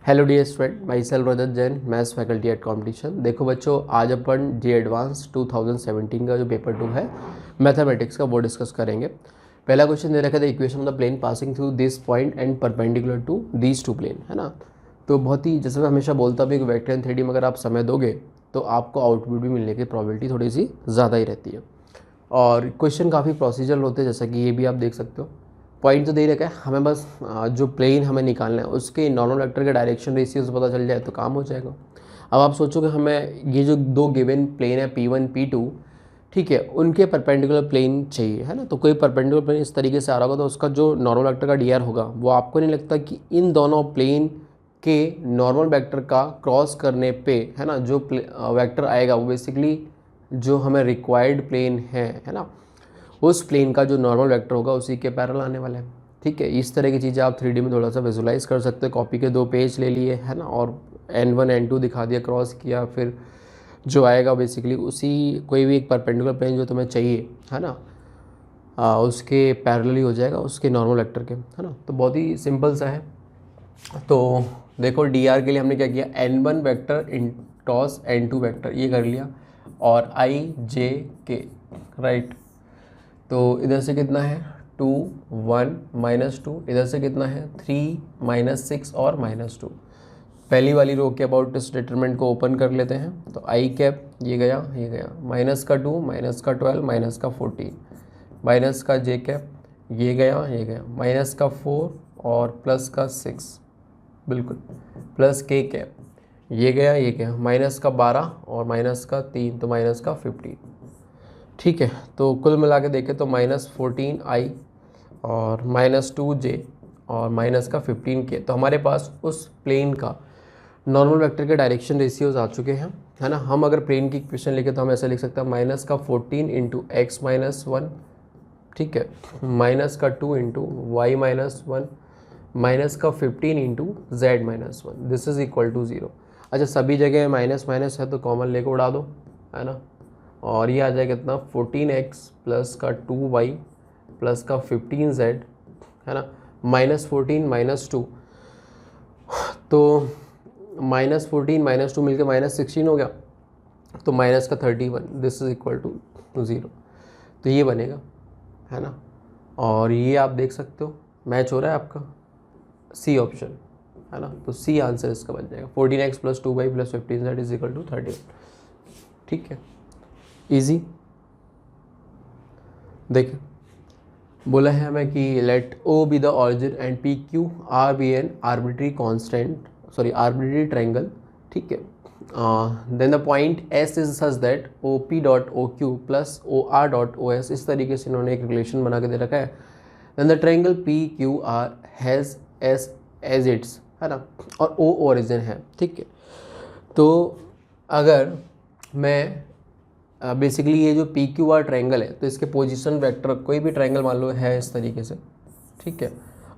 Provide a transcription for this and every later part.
Hello dear student, myself Rajat Jain, maths faculty at competition. देखो बच्चों, आज अपन जी एडवांस 2017 का जो पेपर 2 है मैथमेटिक्स का वो डिस्कस करेंगे। पहला क्वेश्चन दे रखा था, equation of the plane passing through this point and perpendicular to these two plane, है ना। तो बहुत ही, जैसे मैं हमेशा बोलता हूँ कि वेक्टर एंड 3D में अगर आप समय दोगे तो आपको आउटपुट भी मिलने की प्रोबेबिलिटी थोड़ी सी ज़्यादा ही रहती है। और क्वेश्चन काफ़ी प्रोसीजरल होते हैं, जैसा कि ये भी आप देख सकते हो। पॉइंट तो दे रखा है, हमें बस जो प्लेन हमें निकालना है उसके नॉर्मल वेक्टर के डायरेक्शन रेशियोज पता चल जाए तो काम हो जाएगा। अब आप सोचोगे हमें ये जो दो गिवन प्लेन है P1 P2, ठीक है, उनके परपेंडिकुलर प्लेन चाहिए, है ना। तो कोई परपेंडिकुलर प्लेन इस तरीके से आ रहा होगा तो उसका जो नॉर्मल वेक्टर का dr होगा वो आपको नहीं लगता कि इन दोनों प्लेन के नॉर्मल वेक्टर का क्रॉस करने पे, है ना, जो वेक्टर आएगा वो बेसिकली जो हमें रिक्वायर्ड प्लेन है ना, उस प्लेन का जो नॉर्मल वेक्टर होगा उसी के पैरेलल आने वाला है। ठीक है, इस तरह की चीज़ें आप 3D में थोड़ा सा विजुलाइज कर सकते हैं। कॉपी के 2 पेज ले लिए, है ना, और N1 N2 दिखा दिया, क्रॉस किया, फिर जो आएगा बेसिकली उसी कोई भी एक परपेंडिकुलर प्लेन जो तुम्हें चाहिए, है ना, उसके पैरेलल ही हो जाएगा उसके नॉर्मल वेक्टर के, है ना। तो बहुत ही सिंपल सा है। तो देखो dr के लिए हमने क्या किया, N1 वेक्टर इन टॉस N2 वेक्टर ये कर लिया और I J K, राइट। तो इधर से कितना है 2 1 -2, इधर से कितना है 3 -6 और -2। पहली वाली रो के अबाउट इस डिटरमिनेंट को ओपन कर लेते हैं। तो आई कैप ये गया माइनस का 2 माइनस का 12 माइनस का 14, माइनस का जे कैप ये गया माइनस का 4 और प्लस का 6, बिल्कुल, प्लस के कैप ये गया माइनस का 12 और माइनस का 3, तो माइनस का 15। ठीक है, तो कुल मिला के देखें तो -14i और -2j और माइनस का 15k। तो हमारे पास उस प्लेन का नॉर्मल वेक्टर के डायरेक्शन रेशियोज आ चुके हैं, है ना। हम अगर प्लेन की इक्वेशन लिखे तो हम ऐसे लिख सकते हैं माइनस का 14 इंटू एक्स माइनस 1, ठीक है, माइनस का 2 इंटू वाई माइनस 1, माइनस का 15 into Z minus 1, this is equal to 0। अच्छा, सभी जगह माइनस माइनस है तो कॉमन लेके उड़ा दो, है ना, और ये आ जाएगा कितना 14x प्लस का 2y प्लस का 15z, है ना, -14 -2, तो -14 -2 मिलकर -16 हो गया, तो माइनस का 31, दिस इज इक्वल टू 0। तो ये बनेगा, है ना। और ये आप देख सकते हो मैच हो रहा है आपका सी ऑप्शन, है ना। तो सी आंसर इसका बन जाएगा 14x plus 2y plus 15z is equal to 31। ठीक है, इजी। देखिए बोला है हमें कि let O be the origin and P Q R be an arbitrary constant, sorry arbitrary triangle, ठीक है। Then the point S is such that O P dot O Q plus O R dot O S, इस तरीके से इन्होंने एक relation बना के दे रखा है। Then the triangle P Q R has S as its, है ना, और ओ ओरिजिन है, ठीक है। तो अगर मैं बेसिकली ये जो पी क्यू आर ट्राइंगल है तो इसके पोजीशन वेक्टर कोई भी ट्राइंगल मान लो है इस तरीके से, ठीक है,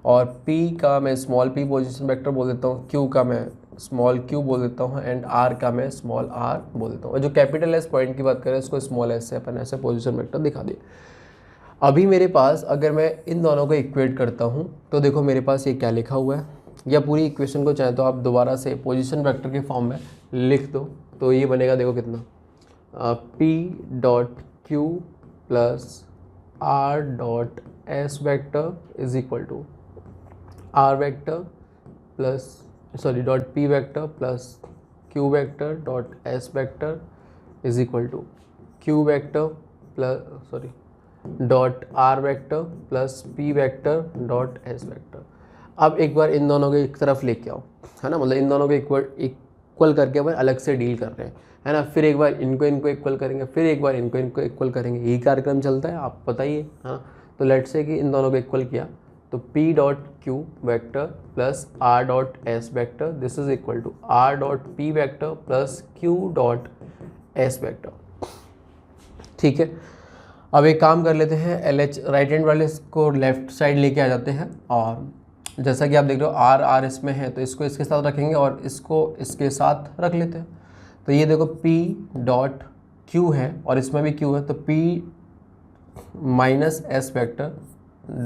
और पी का मैं स्मॉल पी पोजीशन वेक्टर बोल देता हूँ, क्यू का मैं स्मॉल क्यू बोल देता हूँ, एंड आर का मैं स्मॉल आर बोल देता हूँ। और जो कैपिटल एस पॉइंट की बात करें इसको स्मॉल एस से अपन ऐसे पोजीशन वेक्टर दिखा दिए। अभी मेरे पास अगर मैं इन दोनों को इक्वेट करता हूँ तो देखो मेरे पास ये क्या लिखा हुआ है, या पूरी इक्वेशन को चाहे तो आप दोबारा से पोजीशन वेक्टर के फॉर्म में लिख दो। तो ये बनेगा, देखो कितना, P dot Q plus R dot S vector is equal to R vector plus, sorry, dot P vector plus Q vector dot S vector is equal to Q vector plus, sorry, dot R vector plus P vector dot S vector. अब एक बार इन दोनों को एक तरफ लेके आओ, है ना, मतलब इन दोनों को इक्वल करके अपन अलग से डील कर रहे हैं, है ना। फिर एक बार इनको इक्वल करेंगे, फिर एक बार इनको इक्वल करेंगे, यही कार्यक्रम चलता है, आप बताइए। हाँ, तो लेट से कि इन दोनों को इक्वल किया तो P dot Q vector plus R dot S vector, this is equal to R dot P vector plus Q dot S vector. ठीक है, अब एक काम कर लेते हैं, LH राइट हैंड वाले को लेफ्ट साइड लेके आ जाते हैं, और जैसा कि आप देख रहे हो R R इसमें है तो इसको इसके साथ रखेंगे और इसको इसके साथ रख लेते हैं। तो ये देखो P डॉट Q है और इसमें भी Q है, तो P minus S vector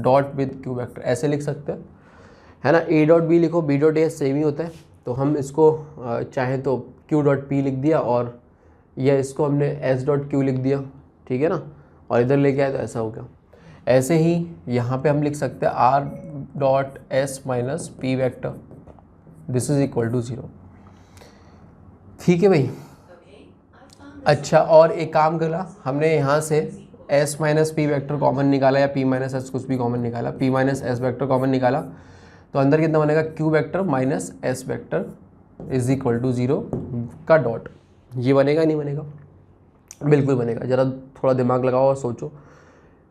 dot with Q vector ऐसे लिख सकते हैं, है ना। A डॉट B लिखो, B डॉट A सेम ही होता है, तो हम इसको चाहें तो q डॉट पी लिख दिया, और या इसको हमने s डॉट क्यू लिख दिया, ठीक है ना, और इधर लेके आए तो ऐसा हो गया। ऐसे ही यहाँ पे हम लिख सकते हैं r dot S minus P vector, this is equal to 0। ठीक है भाई। अच्छा, और एक काम करा हमने यहाँ से s minus P vector common निकाला, या p माइनस एस कुछ भी कॉमन निकाला, p minus S vector common निकाला, तो अंदर कितना बनेगा q vector minus s vector is equal to 0 का डॉट। ये बनेगा नहीं बनेगा? बिल्कुल बनेगा। ज़रा थोड़ा दिमाग लगाओ और सोचो,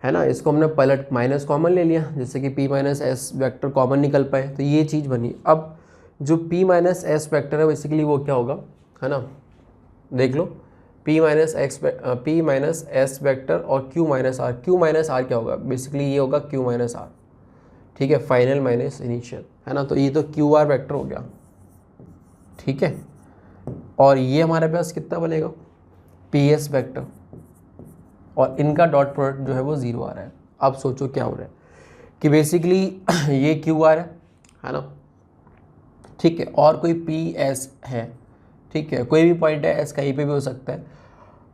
है ना। इसको हमने पलट माइनस कॉमन ले लिया, जिससे कि p minus S vector common निकल पाए, तो ये चीज़ बनी। अब जो p माइनस एस वैक्टर है बेसिकली वो क्या होगा, है ना, देख लो, p माइनस एस वैक्टर और q माइनस आर क्या होगा, बेसिकली ये होगा q माइनस आर, ठीक है, फाइनल माइनस इनिशियल, है ना। तो ये तो क्यू आर वैक्टर हो गया, ठीक है। और ये हमारे पास कितना बनेगा, पी एस वैक्टर, और इनका डॉट प्रोडक्ट जो है वो 0 आ रहा है। अब सोचो क्या हो रहा है कि बेसिकली ये क्यू आर है ना, ठीक है, और कोई पी एस है, ठीक है, कोई भी पॉइंट है एस कहीं पे भी हो सकता है,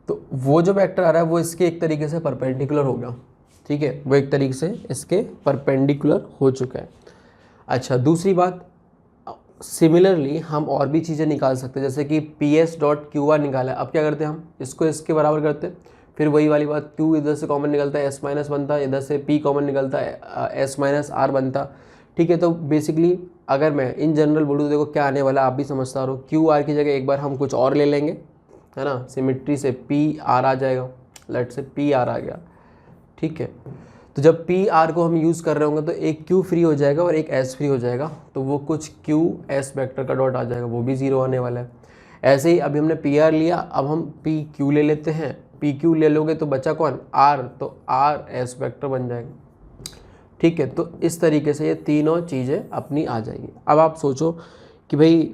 तो वो जो वेक्टर आ रहा है वो इसके एक तरीके से परपेंडिकुलर हो गया, ठीक है, वो एक तरीके से इसके परपेंडिकुलर हो चुका है। अच्छा, दूसरी बात, सिमिलरली हम और भी चीज़ें निकाल सकते हैं, जैसे कि P S dot Q R निकाला है। अब क्या करते हैं, हम इसको इसके बराबर करते हैं, फिर वही वाली बात, q इधर से कॉमन निकलता है, एस माइनस बनता है, इधर से p कॉमन निकलता है, एस माइनस आर बनता, ठीक है। तो बेसिकली अगर मैं इन जनरल बोलूँ तो देखो क्या आने वाला, आप भी समझता रहो, क्यू आर की जगह एक बार हम कुछ और ले लेंगे, है ना, सिमिट्री से पी आर आ जाएगा, लेट से पी आर आ गया, ठीक है। तो जब पी आर को हम यूज़ कर रहे होंगे तो एक क्यू फ्री हो जाएगा और एक एस फ्री हो जाएगा, तो वो कुछ क्यू एस वेक्टर का डॉट आ जाएगा, वो भी 0 आने वाला है। ऐसे ही अभी हमने पी आर लिया, अब हम पी क्यू ले लेते हैं, पी क्यू ले लोगे तो बचा कौन, आर, तो आर एस वेक्टर बन जाएगा, ठीक है। तो इस तरीके से ये तीनों चीज़ें अपनी आ जाएगी। अब आप सोचो कि भाई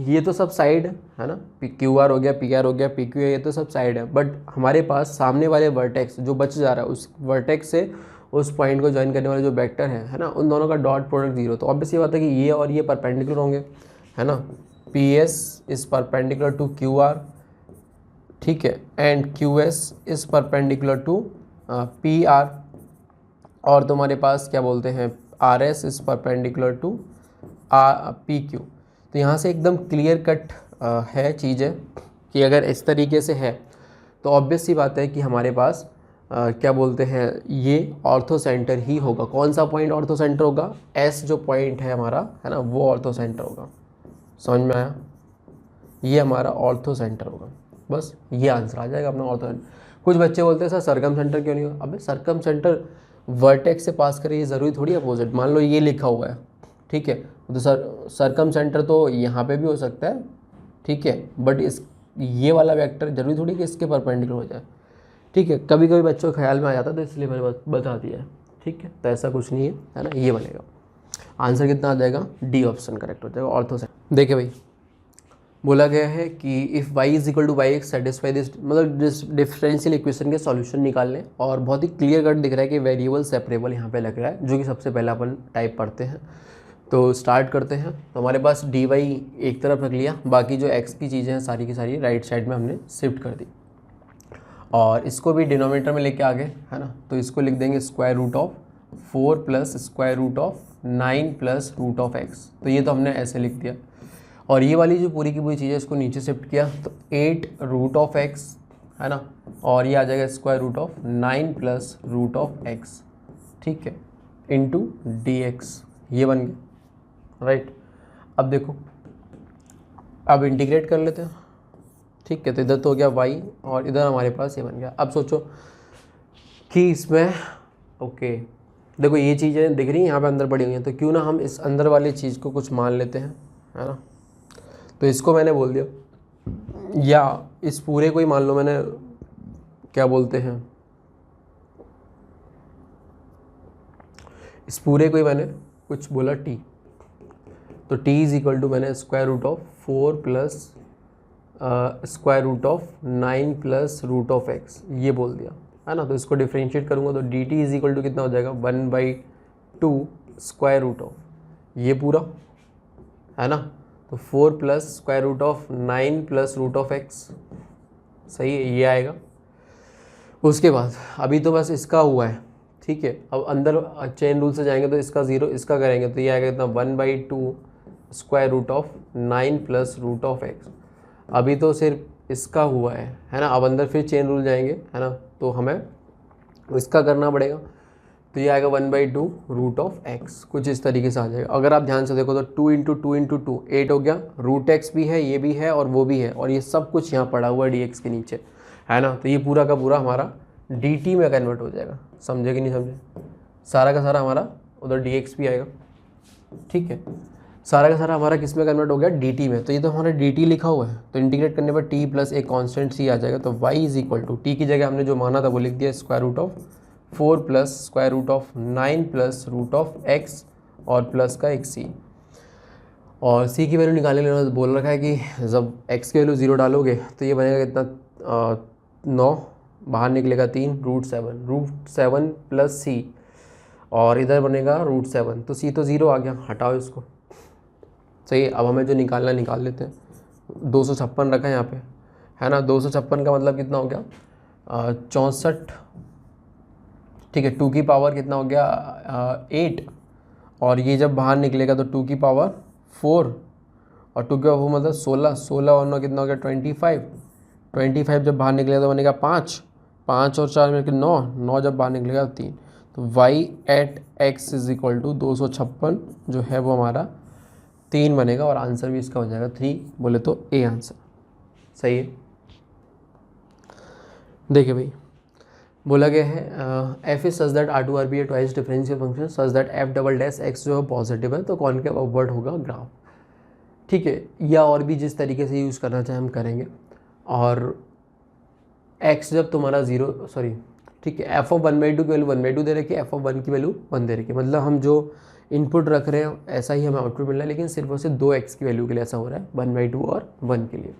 ये तो सब साइड है ना, क्यू आर हो गया, पी आर हो गया, पी क्यू है, ये तो सब साइड है, बट हमारे पास सामने वाले वर्टेक्स जो बच जा रहा है, उस वर्टेक्स से उस पॉइंट को ज्वाइन करने वाले जो वेक्टर है ना, उन दोनों का डॉट प्रोडक्ट 0, तो ऑब्वियस ये बात है कि ये और ये परपेंडिकुलर होंगे, है ना। P S is perpendicular to Q R, ठीक है, and Q S is perpendicular to P R, और तुम्हारे पास क्या बोलते हैं, R S is perpendicular to P Q. तो यहाँ से एकदम क्लियर कट है चीज़ें कि अगर इस तरीके से है तो ऑब्वियस सी बात है कि हमारे पास क्या बोलते हैं, ये ऑर्थो सेंटर ही होगा। कौन सा पॉइंट ऑर्थो सेंटर होगा, एस जो पॉइंट है हमारा, है ना, वो ऑर्थो सेंटर होगा। समझ में आया, ये हमारा ऑर्थो सेंटर होगा, बस ये आंसर आ जाएगा अपना ऑर्थो सेंटर। कुछ बच्चे बोलते हैं सर सर्कम सेंटर क्यों नहीं होगा, अबे सर्कम सेंटर वर्टेक्स से पास करे, ये ज़रूरी थोड़ी अपोजिट, मान लो ये लिखा हुआ है, ठीक है, तो सर्कम सेंटर तो यहाँ पे भी हो सकता है, ठीक है, बट इस ये वाला वेक्टर जरूरी थोड़ी कि इसके परपेंडिकुलर हो जाए, ठीक है। कभी कभी बच्चों के ख्याल में आ जाता है, तो इसलिए मैंने बता दिया है, ठीक है। तो ऐसा कुछ नहीं है ना, ये बनेगा आंसर कितना आ जाएगा, डी ऑप्शन करेक्ट हो जाएगा, ऑर्थो से। देखिए भाई, बोला गया है कि if y is equal to Y X satisfy this, मतलब डिफरेंशियल इक्वेशन के सॉल्यूशन निकाल लें, और बहुत ही क्लियर कट दिख रहा है कि वेरिएबल सेपरेबल यहाँ पे लग रहा है, जो कि सबसे पहला अपन टाइप पढ़ते हैं। तो स्टार्ट करते हैं। तो हमारे पास dy एक तरफ रख लिया, बाकी जो x की चीज़ें हैं सारी की सारी राइट साइड में हमने शिफ्ट कर दी, और इसको भी डिनोमिनेटर में लेके आ गए, है ना। तो इसको लिख देंगे square root of 4 plus square root of 9 plus root of x, तो ये तो हमने ऐसे लिख दिया। और ये वाली जो पूरी की पूरी चीज़ है इसको नीचे शिफ्ट किया, तो 8 रूट ऑफ x, है ना, और ये आ जाएगा square root of 9 plus root of x, ठीक है, इंटू dx, ये बन गया, राइट। अब देखो, अब इंटीग्रेट कर लेते हैं, ठीक है। तो इधर तो हो गया y, और इधर हमारे पास ये बन गया। अब सोचो कि इसमें ओके, देखो ये चीज़ें दिख रही हैं यहाँ पे अंदर पड़ी हुई हैं, तो क्यों ना हम इस अंदर वाली चीज़ को कुछ मान लेते हैं, है ना। तो इसको मैंने बोल दिया, या इस पूरे को ही मान लो, मैंने क्या बोलते हैं, इस पूरे को ही मैंने कुछ बोला t, तो t इज इक्वल टू मैंने square root of 4 plus square root of 9 plus root of x ये बोल दिया, है ना। तो इसको डिफ्रेंशिएट करूँगा तो dt इज इक्वल टू कितना हो जाएगा, 1/2 स्क्वायर रूट ऑफ ये पूरा, है ना। तो 4 plus square root of 9 plus root of x, सही है, ये आएगा। उसके बाद अभी तो बस इसका हुआ है, ठीक है। अब अंदर चेन रूल से जाएंगे तो इसका 0, इसका करेंगे तो ये आएगा कितना 1/2 square root of 9 plus root of x. अभी तो सिर्फ इसका हुआ है ना। अब अंदर फिर चेन रूल जाएंगे, है ना, तो हमें इसका करना पड़ेगा। तो ये आएगा 1/2 रूट ऑफ एक्स, कुछ इस तरीके से आ जाएगा। अगर आप ध्यान से देखो तो 2 × 2 × 2 8 हो गया, रूट एक्स भी है, ये भी है और वो भी है, और ये सब कुछ यहाँ पड़ा हुआ है डी एक्स के नीचे, है ना। तो ये पूरा का पूरा हमारा डी टी में कन्वर्ट हो जाएगा, समझे कि नहीं समझे। सारा का सारा हमारा उधर डी एक्स भी आएगा, ठीक है। सारा का सारा हमारा किस में कन्वर्ट हो गया, डी टी में। तो ये तो हमारा डी टी लिखा हुआ है, तो इंटीग्रेट करने पर टी प्लस एक कॉन्स्टेंट सी आ जाएगा। तो y is equal to T की जगह हमने जो माना था वो लिख दिया square root of 4 plus square root of 9 plus root of x और प्लस का एक सी। और सी की वैल्यू निकालने के लिए बोल रखा है कि जब एक्स की वैल्यू 0 डालोगे तो ये बनेगा कितना 9, बाहर निकलेगा 3 रूट 7 प्लस सी, और इधर बनेगा रूट 7। तो सी तो 0 आ गया, हटाओ इसको, सही है। अब हमें जो निकालना निकाल लेते हैं। 256 रखा है यहाँ पे, है ना। 256 का मतलब कितना हो गया 64, ठीक है। 2 की पावर कितना हो गया 8, और ये जब बाहर निकलेगा तो 2 की पावर 4, और 2 की पावर मतलब 16 और 9 कितना हो गया 25 जब बाहर निकलेगा तो बनेगा 5 और 4 मिलकर 9 जब बाहर निकलेगा 3। तो y at x is equal to 256 जो है वो हमारा 3 बनेगा, और आंसर भी इसका हो जाएगा 3, बोले तो ए आंसर, सही है। देखिए भाई, बोला गया है f is such that R to R be a twice differential function such that f double dash x जो है पॉजिटिव है, तो कॉनकेव अपवर्ड होगा ग्राफ, ठीक है। या और भी जिस तरीके से यूज़ करना चाहे हम करेंगे। और एक्स जब तुम्हारा 0, सॉरी, ठीक है, एफ ऑफ 1/2 की वैल्यू 1/2 दे रखी है, एफ ऑफ 1 की वैल्यू 1 दे रखी है, मतलब हम जो इनपुट रख रहे हैं ऐसा ही हमें आउटपुट मिल रहा है, लेकिन सिर्फ और सिर्फ 2x की वैल्यू के लिए ऐसा हो रहा है, 1/2 और 1 के लिए,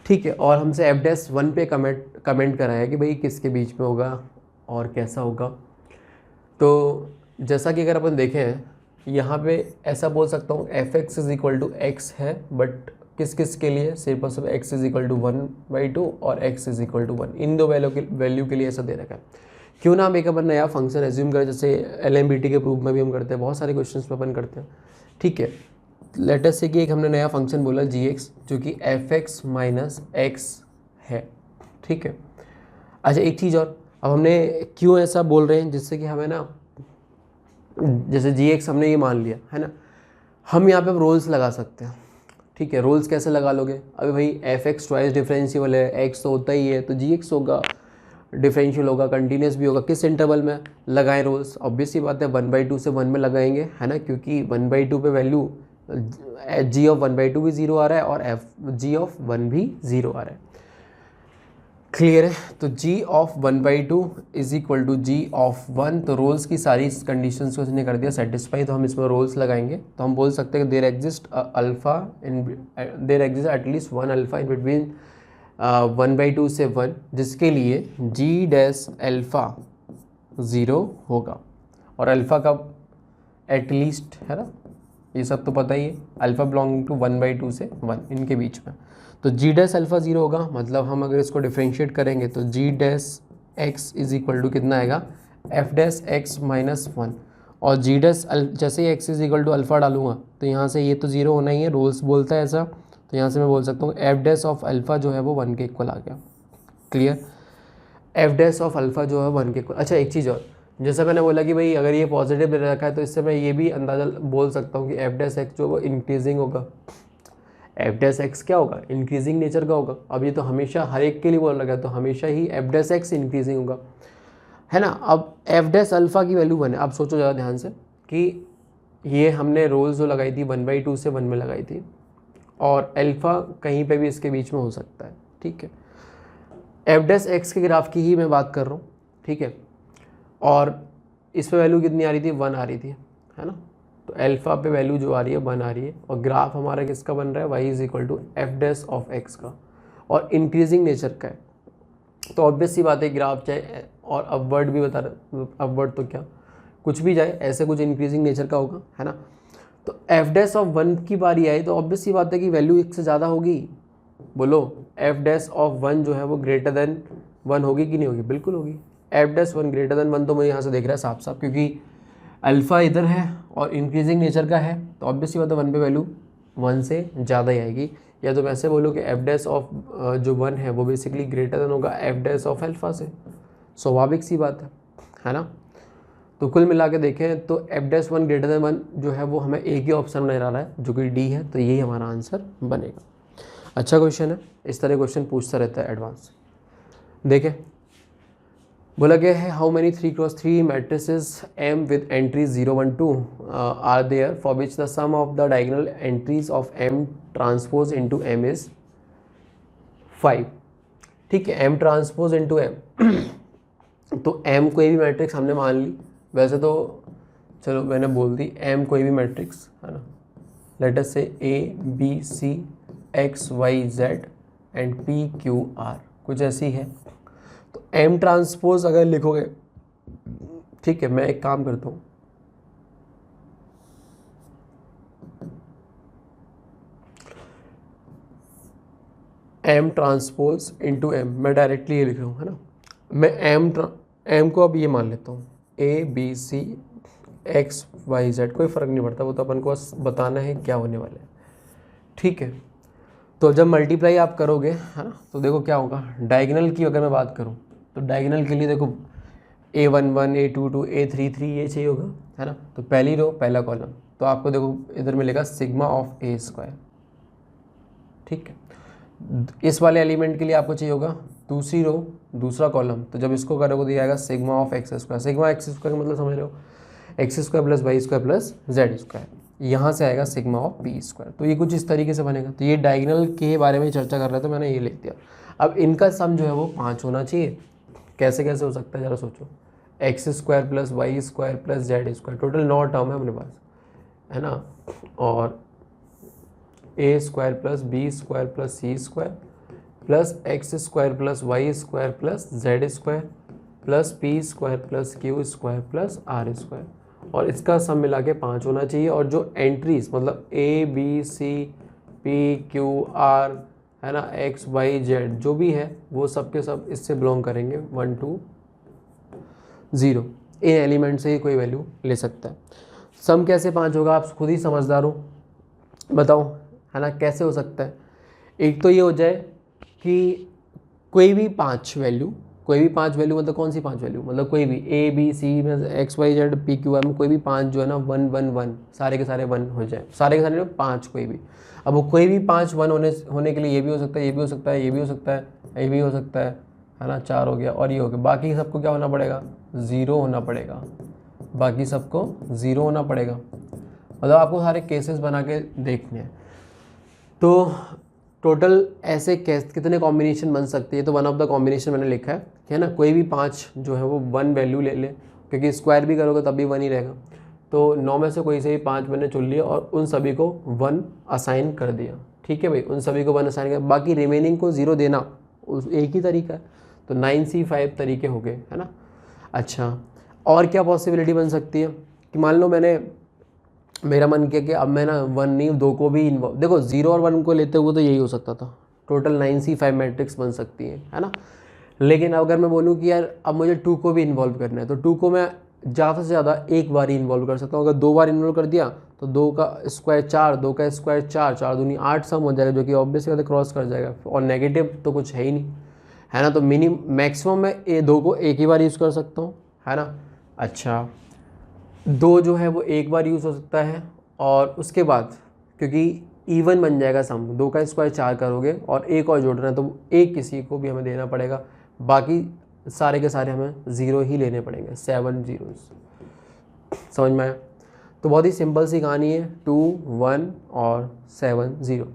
ठीक है। और हमसे एफ डैश 1 पे कमेंट कराया कि भाई किसके बीच में होगा और कैसा होगा। तो जैसा कि अगर अपन देखें यहाँ पे ऐसा बोल सकता हूँ f x is equal to x है, बट किस किस के लिए, सिर्फ और सिर्फ एक्स इज इक्वल टू 1/2 और एक्स इज इक्वल टू 1, इन दो वैल्यू के लिए ऐसा दे रखा है। क्यों ना हम एक अपन नया फंक्शन एज्यूम करें, जैसे LMBT के प्रूफ में भी हम करते हैं, बहुत सारे क्वेश्चंस में अपन करते हैं, ठीक है। लेट अस से कि एक हमने नया फंक्शन बोला gx जो कि fx माइनस एक्स है, ठीक है। अच्छा एक चीज़ और, अब हमने क्यों ऐसा बोल रहे हैं, जिससे कि हमें ना, जैसे gx हमने ये मान लिया है ना, हम यहाँ पे रोल्स लगा सकते हैं, ठीक है। रोल्स कैसे लगा लोगे, अभी भाई fx ट्वाइस डिफरेंशियल है, x तो होता ही है, तो gx होगा, डिफरेंशियल होगा, कंटिन्यूस भी होगा, किस इंटरवल में लगाएं रोल्स, ऑब्वियस सी बात है 1/2 से 1 में लगाएंगे, है ना, क्योंकि 1/2 पे वैल्यू g ऑफ 1/2 भी 0 आ रहा है और g ऑफ 1 भी 0 आ रहा है, क्लियर है। तो g ऑफ 1/2 इज इक्वल टू g ऑफ 1, तो रोल्स की सारी कंडीशंस को इसने कर दिया सेटिस्फाई, तो हम इसमें रोल्स लगाएंगे, तो हम बोल सकते हैं कि there exist at least 1 alpha in between 1/2 से 1, जिसके लिए g डैश अल्फा 0 होगा, और अल्फा का एटलीस्ट है ना, ये सब तो पता ही है, अल्फा बिलोंगिंग टू 1/2 से 1 इनके बीच में, तो g डैश अल्फा 0 होगा। मतलब हम अगर इसको डिफ्रेंशिएट करेंगे तो g dash x is equal to कितना आएगा f डैश x माइनस 1, और g डैश जैसे ही x is equal to alpha डालूंगा तो यहाँ से ये तो 0 होना ही है, रोल्स बोलता है ऐसा, तो यहाँ से मैं बोल सकता हूँ f डैश ऑफ अल्फा जो है वो 1 के इक्वल आ गया, clear. f dash of alpha जो है 1 के इक्वल। अच्छा एक चीज़ और, जैसा मैंने बोला कि भाई अगर ये पॉजिटिव दे रखा है तो इससे मैं ये भी अंदाज़ा बोल सकता हूँ कि f डैश x जो वो इंक्रीजिंग होगा, f डैश x क्या होगा, इंक्रीजिंग नेचर का होगा। अब ये तो हमेशा हर एक के लिए बोल रखा है, तो हमेशा ही f डैश x इंक्रीजिंग होगा, है ना। अब f डैश अल्फा की वैल्यू 1 है। अब सोचो ज़्यादा ध्यान से कि ये हमने रोल्स जो लगाई थी 1/2 से 1 में लगाई थी, और अल्फ़ा कहीं पे भी इसके बीच में हो सकता है, ठीक है। f डैश x के ग्राफ की ही मैं बात कर रहा हूँ, ठीक है, और इस पे वैल्यू कितनी आ रही थी 1 आ रही थी, है ना। तो अल्फ़ा पे वैल्यू जो आ रही है 1 आ रही है, और ग्राफ हमारा किसका बन रहा है y is equal to f dash of x का, और इंक्रीजिंग नेचर का है। तो ऑब्वियस सी बात है ग्राफ चाहे और अपवर्ड भी बता रहे, अपवर्ड तो क्या कुछ भी जाए, ऐसे कुछ इंक्रीजिंग नेचर का होगा, है ना। तो एफ डैश ऑफ 1 की बारी आई तो ऑब्वियस सी बात है कि वैल्यू 1 से ज़्यादा होगी। बोलो एफ डैश ऑफ 1 जो है वो ग्रेटर देन 1 होगी कि नहीं होगी? बिल्कुल होगी। एफ डैश 1 ग्रेटर देन 1 तो मुझे यहाँ से देख रहा है साफ साफ, क्योंकि अल्फ़ा इधर है और इंक्रीजिंग नेचर का है, तो ऑब्वियस सी बात है 1 पे वैल्यू 1 से ज़्यादा ही आएगी। या तो मैं ऐसे बोलूँ कि एफ डैश ऑफ जो 1 है वो बेसिकली ग्रेटर देन होगा एफ डैश ऑफ अल्फ़ा से, स्वाभाविक सी बात है ना। तो कुल मिला के देखें तो एफ डैश 1 ग्रेटर देन 1 जो है वो हमें एक ही ऑप्शन नजर आ रहा है जो कि डी है, तो यही हमारा आंसर बनेगा। अच्छा क्वेश्चन है, इस तरह क्वेश्चन पूछता रहता है एडवांस। देखें बोला गया है how many 3x3 matrices M with entries 0 1 2 are there for which the sum of the diagonal entries of M transpose into M is 5। ठीक है, एम ट्रांसपोज इनटू एम तो एम कोई भी मैट्रिक्स हमने मान ली, वैसे तो चलो मैंने बोल दी एम कोई भी मैट्रिक्स है ना, let us say a b c x y z and P Q r कुछ ऐसी है। तो एम ट्रांसपोज अगर लिखोगे, ठीक है मैं एक काम करता हूँ, एम ट्रांसपोज इंटू एम मैं डायरेक्टली ये लिख रहा हूँ है ना। मैं एम को अब ये मान लेता हूँ a b c x y z, कोई फ़र्क नहीं पड़ता, वो तो अपन को बस बताना है क्या होने वाला है। ठीक है, तो जब मल्टीप्लाई आप करोगे है ना, तो देखो क्या होगा। डायगोनल की अगर मैं बात करूँ तो डायगोनल के लिए देखो A11 A22 A33 ये चाहिए होगा है ना। तो पहली रो पहला कॉलम, तो आपको देखो इधर मिलेगा सिग्मा ऑफ ए स्क्वायर। ठीक है, इस वाले एलिमेंट के लिए आपको चाहिए होगा दूसरी रो दूसरा कॉलम, तो जब इसको करोगे तो आएगा sigma of x square. Sigma x square का मतलब समझ रहे हो, x square plus y square plus z square, यहाँ से आएगा सिग्मा ऑफ पी स्क्वायर। तो ये कुछ इस तरीके से बनेगा। तो ये डायगोनल के बारे में चर्चा कर रहे थे, मैंने ये लिख दिया। अब इनका सम जो है वो 5 होना चाहिए। कैसे कैसे हो सकता है ज़रा सोचो, x square plus y square plus z square, total 9 term है अपने पास है ना, और a square plus b square plus c square plus x square plus y square plus z square plus p square plus q square plus r square, और इसका सम मिला के 5 होना चाहिए। और जो एंट्रीज मतलब a b c p Q r है ना, एक्स वाई जेड जो भी है वो सब के सब इससे बिलोंग करेंगे 1 2 0। इन एलिमेंट से ही कोई वैल्यू ले सकता है। सम कैसे 5 होगा, आप खुद ही समझदार हो, बताओ है ना कैसे हो सकता है। एक तो ये हो जाए कि कोई भी 5 वैल्यू मतलब कौन सी 5 वैल्यू, मतलब कोई भी ए बी सी में x y z p Q r में कोई भी 5 जो है ना 1 1 1 सारे के सारे 1 हो जाए, सारे के सारे 5 कोई भी। अब वो कोई भी 5 1 होने के लिए ये भी हो सकता है, ये भी हो सकता है, ये भी हो सकता है, ये भी हो सकता है ना, 4 हो गया और ये हो गया। बाकी सबको क्या होना पड़ेगा, 0 होना पड़ेगा, बाकी सबको 0 होना पड़ेगा। मतलब आपको सारे केसेस बना के देखने हैं। तो टोटल ऐसे कितने कॉम्बिनेशन बन सकती है, तो वन ऑफ द कॉम्बिनेशन मैंने लिखा है ना। कोई भी 5 जो है वो 1 वैल्यू ले ले, क्योंकि स्क्वायर भी करोगे तब भी 1 ही रहेगा। तो 9 में से कोई से भी 5 मैंने चुन लिया और उन सभी को 1 असाइन कर दिया। ठीक है भाई, उन सभी को 1 असाइन कर, बाकी रिमेनिंग को 0 देना उस एक ही तरीका है। तो 9C5 तरीके हो गए है ना। अच्छा, और क्या पॉसिबिलिटी बन सकती है कि मान लो मेरा मन किया कि अब मैं ना 1 नहीं 2 को भी इन्वॉल्व, देखो 0 और 1 को लेते हुए तो यही हो सकता था, टोटल 9C5 मैट्रिक्स बन सकती है ना। लेकिन अगर मैं बोलूँ कि यार अब मुझे 2 को भी इन्वॉल्व करना है, तो 2 को मैं ज़्यादा से ज़्यादा एक बार ही इन्वॉल्व कर सकता हूँ। अगर 2 बार इन्वॉल्व कर दिया तो 2 का स्क्वायर 4, 2 का स्क्वायर 4, 4 दूनी 8 सम हो जाएगा, जो कि ऑब्वियसली बात है क्रॉस कर जाएगा, और नेगेटिव तो कुछ है ही नहीं है ना। तो मैक्सिमम मैं 2 को एक ही बार यूज़ कर सकता हूँ है ना। अच्छा, 2 जो है वो एक बार यूज़ हो सकता है, और उसके बाद क्योंकि इवन बन जाएगा सम, 2 का स्क्वायर 4 करोगे और एक और जोड़ना है तो एक किसी को भी हमें देना पड़ेगा, बाकी सारे के सारे हमें 0 ही लेने पड़ेंगे, 7 zeros। समझ में आया। तो बहुत ही सिंपल सी कहानी है, 2 1 और 7 0।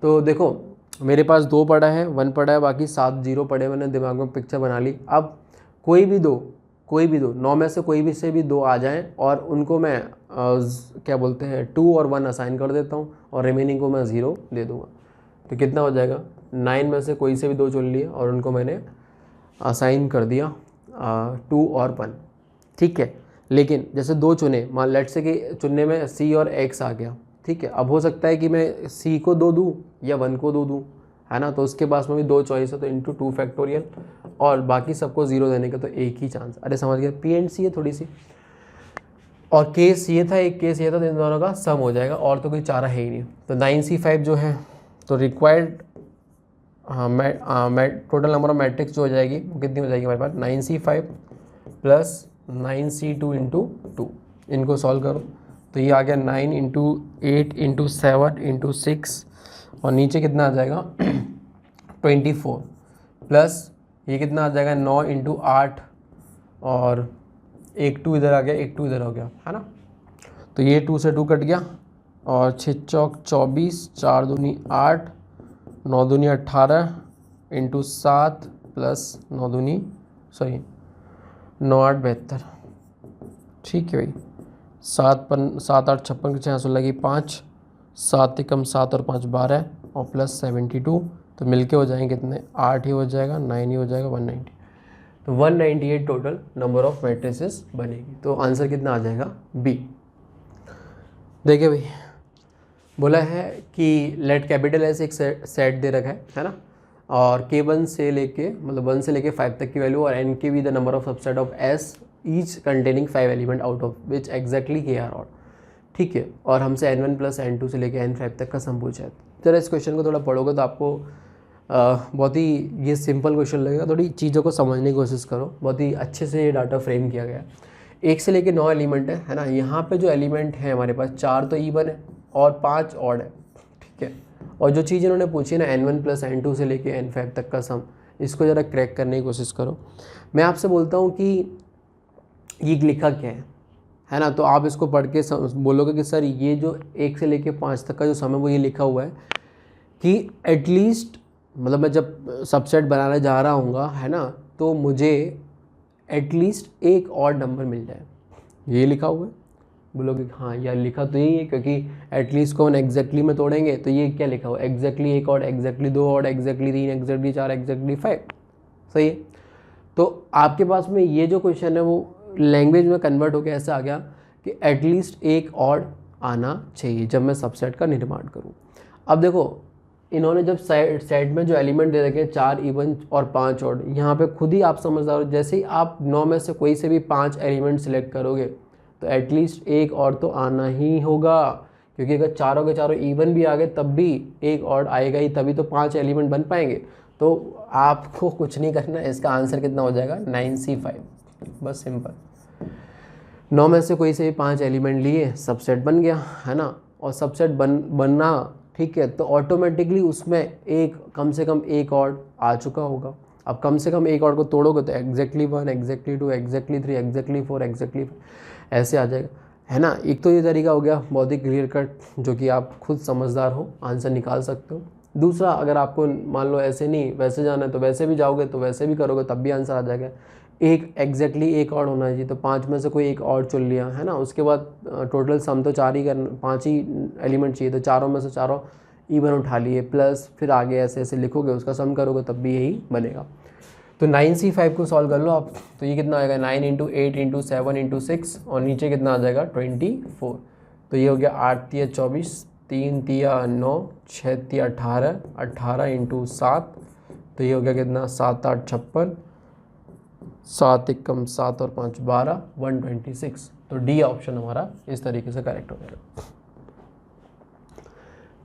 तो देखो मेरे पास 2 पड़ा है, 1 पड़ा है, बाकी 7 0 पड़े, मैंने दिमाग में पिक्चर बना ली। अब कोई भी दो 9 में से कोई भी से भी 2 आ जाएं और उनको मैं क्या बोलते हैं 2 और 1 असाइन कर देता हूँ और रिमेनिंग को मैं 0 दे दूँगा। तो कितना हो जाएगा, 9 में से कोई से भी 2 चुन लिए और उनको मैंने असाइन कर दिया 2 और 1। ठीक है, लेकिन जैसे 2 चुने, मान लेट से कि चुनने में C और X आ गया, ठीक है। अब हो सकता है कि मैं C को 2 दूँ या 1 को 2 दूँ, है ना। तो उसके पास में भी 2 चॉइस है, तो इंटू 2 फैक्टोरियल, और बाकी सबको 0 देने का तो एक ही चांस। अरे समझ गया, P एंड C है थोड़ी सी, और केस ये था, एक केस ये था, तो इन दोनों का सम हो जाएगा, और तो कोई चारा है ही नहीं। तो 9C5 जो है तो required, total number of matrix जो हो जाएगी वो कितनी हो जाएगी हमारे पास, 9C5 प्लस 9C2 इंटू 2। इनको सॉल्व करो तो ये आ गया 9 इंटू 8 इंटू 7 इंटू 6, और नीचे कितना आ जाएगा 24, प्लस ये कितना आ जाएगा 9 इंटू 8, और एक 2 इधर आ गया, एक 2 इधर हो गया, है ना। तो ये 2 से 2 कट गया, और 6 चौक 24, 4 दूनी 8, 9 दूनी 18 इंटू 7 प्लस 9 दूनी 9 8 72, ठीक है भाई। 7 8 56 के 6 16 की 5, 7 एकम 7 और 5 12, और प्लस 72, तो मिलके हो जाएंगे कितने, 8 ही हो जाएगा, 9 ही हो जाएगा, 190। तो 198 टोटल नंबर ऑफ मैट्रिसेस बनेगी। तो आंसर कितना आ जाएगा, बी। देखिए भाई, बोला है कि लेट कैपिटल एस एक सेट दे रखा है ना, और K1 से लेके मतलब 1 से लेके 5 तक की वैल्यू, और N के भी the number of subset of S each containing 5 element out of which exactly K are odd, ठीक है। और हमसे N1 प्लस N2 से लेके N5 तक का सम पूछा है। जरा इस क्वेश्चन को थोड़ा पढ़ोगे तो आपको बहुत ही ये सिंपल क्वेश्चन लगेगा। थोड़ी चीज़ों को समझने की कोशिश करो, बहुत ही अच्छे से ये डाटा फ्रेम किया गया है। 1 से लेके 9 एलिमेंट है ना। यहाँ पे जो एलिमेंट है हमारे पास 4 तो इवन है और 5 ऑड है, ठीक है। और जो चीज़ इन्होंने पूछी है ना, N1 प्लस N2 से लेके N5 तक का सम, इसको ज़रा क्रैक करने की कोशिश करो। मैं आपसे बोलता हूँ कि ये लिखा क्या है ना। तो आप इसको पढ़ के बोलोगे कि सर ये जो 1 से लेके 5 तक का जो सम है वो ये लिखा हुआ है कि एटलीस्ट, मतलब मैं जब सबसेट बनाने जा रहा हूँगा, है ना, तो मुझे एटलीस्ट एक और नंबर मिल जाए, ये लिखा हुआ है। बोलोगे हाँ यार लिखा तो यही है, क्योंकि एटलीस्ट को हम एग्जैक्टली में तोड़ेंगे तो ये क्या लिखा हुआ है, एग्जैक्टली एक और, एग्जैक्टली 2 और, एग्जैक्टली 3, एग्जैक्टली 4, एग्जैक्टली 5, सही है। तो आपके पास में ये जो क्वेश्चन है वो लैंग्वेज में कन्वर्ट होकर ऐसा आ गया कि एटलीस्ट एक और आना चाहिए जब मैं सबसेट का निर्माण करूँ। अब देखो, इन्होंने जब सेट में जो एलिमेंट दे रखे 4 इवन और 5 ऑड, यहाँ पे खुद ही आप समझदार हो, जैसे ही आप 9 में से कोई से भी 5 एलिमेंट सेलेक्ट करोगे तो एटलीस्ट एक और तो आना ही होगा, क्योंकि अगर चारों के चारों इवन भी आ गए तब भी एक और आएगा ही, तभी तो 5 एलिमेंट बन पाएंगे। तो आपको कुछ नहीं करना, इसका आंसर कितना हो जाएगा 9C5, बस सिंपल। 9 में से कोई से भी 5 एलिमेंट लिए, सबसेट बन गया, है ना। और सबसेट बनना, ठीक है, तो ऑटोमेटिकली उसमें एक कम से कम एक और आ चुका होगा। अब कम से कम एक और को तोड़ोगे तो exactly 1, exactly 2, exactly 3, exactly 4, exactly ऐसे आ जाएगा, है ना। एक तो ये तरीका हो गया बहुत ही क्लियर कट, जो कि आप खुद समझदार हो आंसर निकाल सकते हो। दूसरा, अगर आपको मान लो ऐसे नहीं वैसे जाना है तो वैसे भी जाओगे, तो वैसे भी करोगे तब भी आंसर आ जाएगा। एक एग्जैक्टली एक और होना चाहिए, तो 5 में से कोई एक और चुन लिया, है ना। उसके बाद टोटल सम तो 4 ही करना, 5 ही एलिमेंट चाहिए, तो चारों में से चारों इवन उठा लिए, प्लस फिर आगे ऐसे ऐसे लिखोगे, उसका सम करोगे तब भी यही बनेगा। तो 9C5 को सॉल्व कर लो आप, तो ये कितना आएगा 9 इंटू 8 इंटू 7 इंटू 6, और नीचे कितना आ जाएगा 24। तो ये हो गया 8 तिया 24, 3 तिया 9, 6 तिया 18, 18 इंटू 7, तो ये हो गया कितना 7 8 56, 7 एकम 7 और 5 12, 126। तो डी ऑप्शन हमारा इस तरीके से करेक्ट हो जाएगा।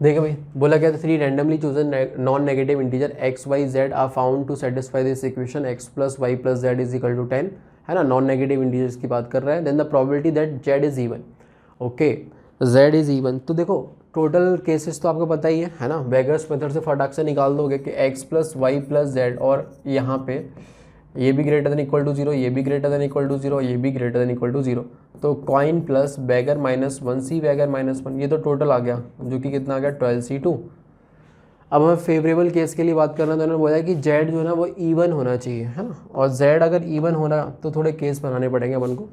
देखिए भाई, बोला गया था 3 randomly chosen non negative integer x y z are found to satisfy this equation x plus y plus z is equal to 10, है ना। नॉन नेगेटिव इंटीजर्स की बात कर रहा है। Then the probability that z is even, okay, z is even. तो देखो total cases तो आपको पता ही है ना। वेगर्स मेथड से फटाक से निकाल दोगे कि x plus y plus z, और यहाँ पे ये भी ग्रेटर देन इक्वल टू 0, ये भी ग्रेटर देन इक्वल टू 0, ये भी ग्रेटर देन इक्वल टू 0। तो coin plus bagger minus 1 c bagger minus 1, ये तो टोटल आ गया, जो कि कितना आ गया 12C2। अब हमें फेवरेबल केस के लिए बात करना, तो उन्होंने बोला कि जेड जो है ना वो इवन होना चाहिए, है ना। और जेड अगर इवन होना तो थोड़े केस बनाने पड़ेंगे अपन को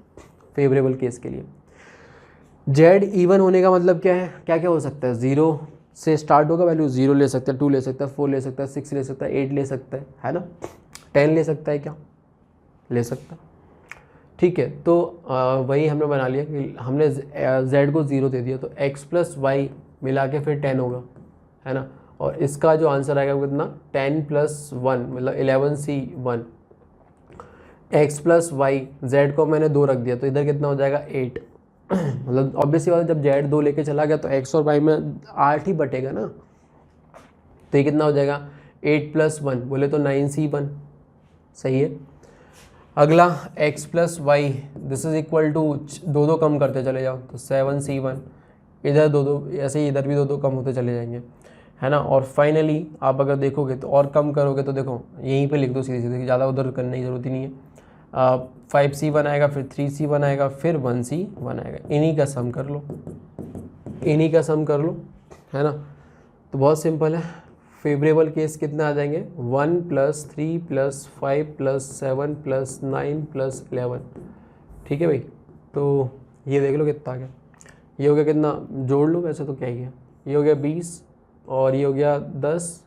फेवरेबल केस के लिए। जेड इवन होने का मतलब क्या है, क्या क्या हो सकता है, 0 से स्टार्ट होगा वैल्यू, 0 ले सकता है, 2 ले सकता है, 4 ले सकता है, 6 ले सकता है, 8 ले सकता है ना, 10 ले सकता है, क्या ले सकता है, ठीक है, तो वही हमने बना लिया कि हमने z को 0 दे दिया, तो x प्लस वाई मिला के फिर 10 होगा, है ना। और इसका जो आंसर आएगा वो कितना, 10 प्लस 1 मतलब 11c1, x plus Y, z को मैंने 2 रख दिया तो इधर कितना हो जाएगा 8 मतलब ऑब्वियसली बात है, जब z 2 लेके चला गया तो x और y में 8 ही बटेगा ना, तो ये कितना हो जाएगा 8 प्लस 1 बोले तो 9c1, सही है। अगला x plus y, this is equal to, दो दो कम करते चले जाओ तो 7c1, इधर दो दो, ऐसे ही इधर भी दो दो कम होते चले जाएंगे, है ना। और फाइनली आप अगर देखोगे तो और कम करोगे तो देखो यहीं पे लिख दो सीधे सीधे, ज़्यादा उधर करने की ज़रूरत ही नहीं है। 5c1 आएगा, फिर 3c1 आएगा, फिर 1c1 आएगा, इन्हीं का सम कर लो, इन्हीं का सम कर लो, है ना। तो बहुत सिंपल है। फेवरेबल केस कितना आ जाएंगे, 1 plus 3 plus 5 plus 7 plus 9 plus 11, ठीक है भाई। तो ये देख लो कितना आ गया, ये हो गया कितना, जोड़ लो वैसे तो क्या ही है, ये हो गया 20 और ये हो गया 10,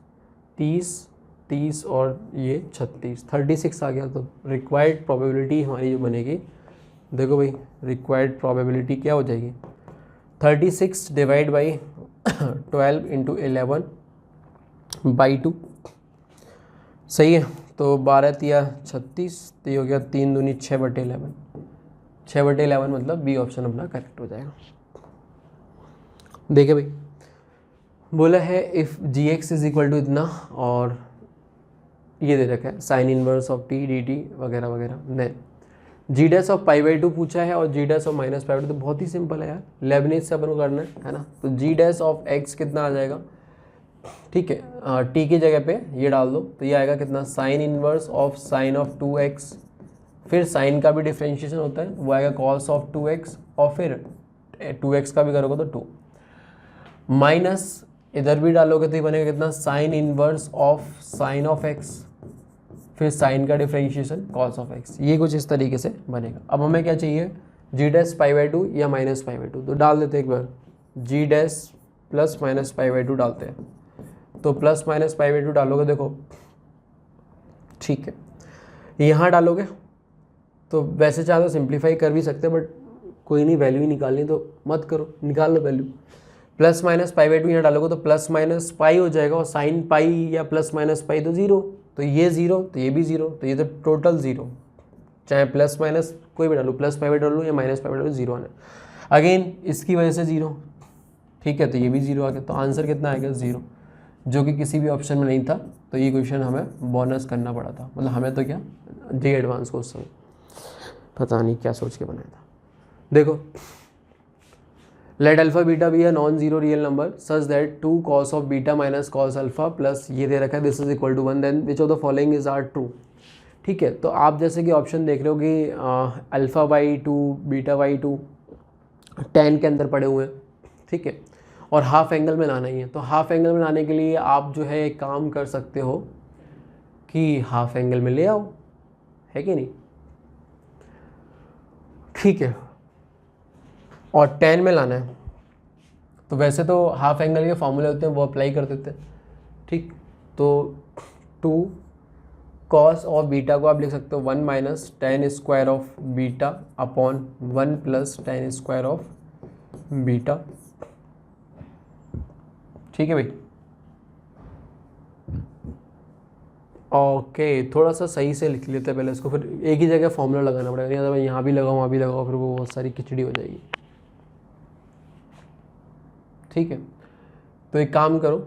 30 और ये 36 आ गया। तो रिक्वायर्ड प्रोबेबिलिटी हमारी जो बनेगी, देखो भाई रिक्वायर्ड प्रोबेबिलिटी क्या हो जाएगी, 36 डिवाइड बाई 12 इंटू 11/2, सही है। तो 12 तिया 36, तो ये हो गया 3 दूनी 6/11, 6/11 मतलब बी ऑप्शन अपना करेक्ट हो जाएगा। देखिए भाई बोला है if g x is equal to इतना, और ये दे रखा है sine inverse of t d t वगैरह वगैरह, नहीं जी डैश ऑफ π/2 पूछा है और जी डैश ऑफ -π/2, तो बहुत ही सिंपल है यार, लेबनीज से अपन को करना है ना। तो जी डैश ऑफ एक्स कितना आ जाएगा, ठीक है, टी की जगह पे ये डाल दो तो ये आएगा कितना, sign inverse of sine of 2x, फिर साइन का भी डिफ्रेंशिएशन होता है वो आएगा कॉस ऑफ 2x, और फिर 2x का भी करोगे तो 2 माइनस, इधर भी डालोगे तो ये बनेगा कितना, sign inverse of sine of x, फिर साइन का डिफ्रेंशिएशन कॉस ऑफ x, ये कुछ इस तरीके से बनेगा। अब हमें क्या चाहिए, जी डैश π/2 या -π/2, तो डाल देते एक बार, जी डैश प्लस -π/2 डालते हैं, तो प्लस -π/2 डालोगे देखो, ठीक है, यहाँ डालोगे तो वैसे चाहे तो सिंप्लीफाई कर भी सकते हैं, बट कोई नहीं, वैल्यू ही निकालनी तो मत करो, निकाल लो वैल्यू। प्लस -π/2 यहाँ डालोगे तो प्लस माइनस पाई हो जाएगा, और साइन पाई या प्लस माइनस पाई तो 0, तो ये 0 तो ये भी 0, तो ये तो टोटल 0, चाहे प्लस माइनस कोई भी डालो, प्लस π/2 डालो या -π/2 डालो, 0 आना। अगेन इसकी वजह से 0, ठीक है, तो ये भी 0 आ गया, तो आंसर कितना आएगा 0, जो कि किसी भी ऑप्शन में नहीं था। तो ये क्वेश्चन हमें बोनस करना पड़ा था, मतलब हमें तो क्या, जे एडवांस को उस समय पता नहीं क्या सोच के बनाया था। देखो, let alpha beta be a non zero real number such that 2 cos of beta minus cos alpha plus ये दे रखा है this is equal to 1, then which of the following is are true. ठीक है, तो आप जैसे कि ऑप्शन देख रहे हो कि अल्फा बाई 2 बीटा बाई 2 10 के अंदर पड़े हुए हैं, ठीक है, और हाफ एंगल में लाना ही है। तो हाफ एंगल में लाने के लिए आप जो है एक काम कर सकते हो कि हाफ एंगल में ले आओ, है कि नहीं, ठीक है, और 10 में लाना है। तो वैसे तो हाफ एंगल के फॉर्मूले होते हैं वो अप्लाई कर देते हैं, ठीक। तो 2 cos ऑफ बीटा को आप लिख सकते हो 1 minus tan square of beta upon 1 plus tan square of beta, ठीक है भाई। ओके, थोड़ा सा सही से लिख लेते हैं पहले इसको, फिर एक ही जगह फॉर्मूला लगाना पड़ेगा, नहीं तो मैं यहाँ भी लगाऊँ वहाँ भी लगाऊँ, फिर वो बहुत सारी खिचड़ी हो जाएगी, ठीक है। तो एक काम करो,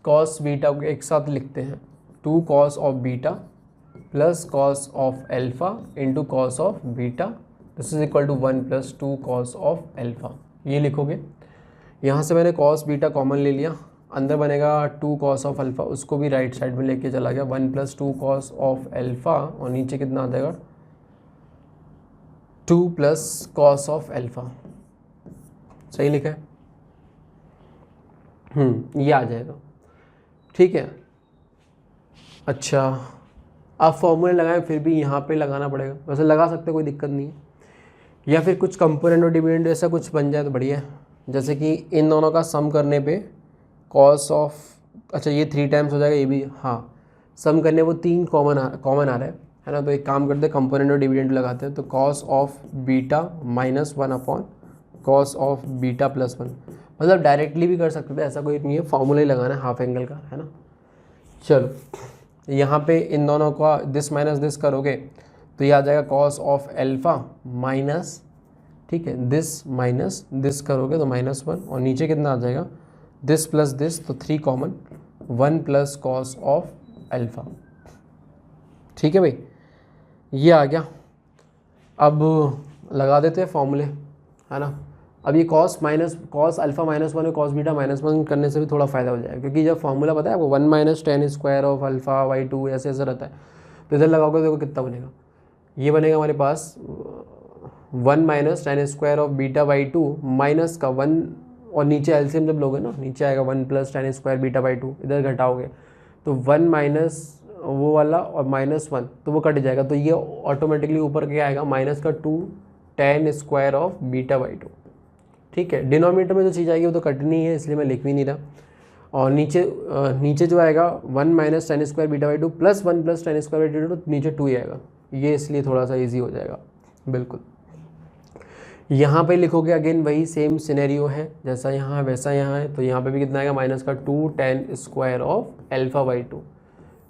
कॉस बीटा को एक साथ लिखते हैं, 2 cos of beta plus cos of alpha into cos of beta, this is equal to 1 plus 2 cos of alpha, ये लिखोगे। यहाँ से मैंने कॉस बीटा कॉमन ले लिया, अंदर बनेगा 2 cos ऑफ अल्फ़ा, उसको भी राइट साइड में लेके चला गया, 1 प्लस 2 cos ऑफ एल्फ़ा, और नीचे कितना आ जाएगा 2 प्लस cos ऑफ एल्फ़ा, सही लिखा है, ये आ जाएगा, ठीक है। अच्छा, आप फॉर्मूले लगाएं फिर भी यहाँ पे लगाना पड़ेगा, वैसे लगा सकते कोई दिक्कत नहीं है, या फिर कुछ कंपोनेंट और डिविडेंड ऐसा कुछ बन जाए तो बढ़िया है। जैसे कि इन दोनों का सम करने पे कॉस ऑफ, अच्छा ये 3 टाइम्स हो जाएगा, ये भी, हाँ सम करने वो 3 कॉमन आ रहा है, है ना। तो एक काम करते हैं, कंपोनेंट और डिविडेंड लगाते हैं। तो cos of beta minus 1 upon cos of beta plus 1, मतलब डायरेक्टली भी कर सकते थे, ऐसा कोई नहीं है, फॉर्मूला ही लगाना है हाफ एंगल का, है ना। चलो यहाँ पे इन दोनों का दिस माइनस दिस करोगे तो ये आ जाएगा कॉस ऑफ एल्फ़ा माइनस, ठीक है, दिस माइनस दिस करोगे तो -1, और नीचे कितना आ जाएगा दिस प्लस दिस, तो 3 common, 1 plus cos of alpha. ठीक है भाई, ये आ गया। अब लगा देते हैं फॉर्मूले, है ना। अब ये कॉस अल्फ़ा -1 और कॉस बीटा -1 करने से भी थोड़ा फ़ायदा हो जाएगा, क्योंकि जब फॉर्मूला पता है आपको 1 - tan square of alpha by 2 ऐसे ऐसे रहता है। तो इधर लगाओगे देखो कितना बनेगा, ये बनेगा हमारे पास 1 - tan square of beta by 2 minus का 1, और नीचे एलसीएम जब लोगे ना नीचे आएगा 1 + tan स्क्वायर बीटा बाई 2, इधर घटाओगे तो 1 माइनस वो वाला और -1, तो वो कट जाएगा। तो ये ऑटोमेटिकली ऊपर क्या आएगा -2 tan square of beta by 2। ठीक है, डिनोमिनेटर में जो चीज़ आएगी वो तो कटनी है, इसलिए मैं लिख भी नहीं रहा। और नीचे जो आएगा 1 - tan square beta by 2 plus 1 + tan square by 2, तो नीचे 2 ही आएगा, ये इसलिए थोड़ा सा ईजी हो जाएगा। बिल्कुल यहाँ पे लिखोगे अगेन वही सेम सिनेरियो है, जैसा यहाँ है वैसा यहाँ है। तो यहाँ पे भी कितना आएगा -2 tan square of alpha by 2।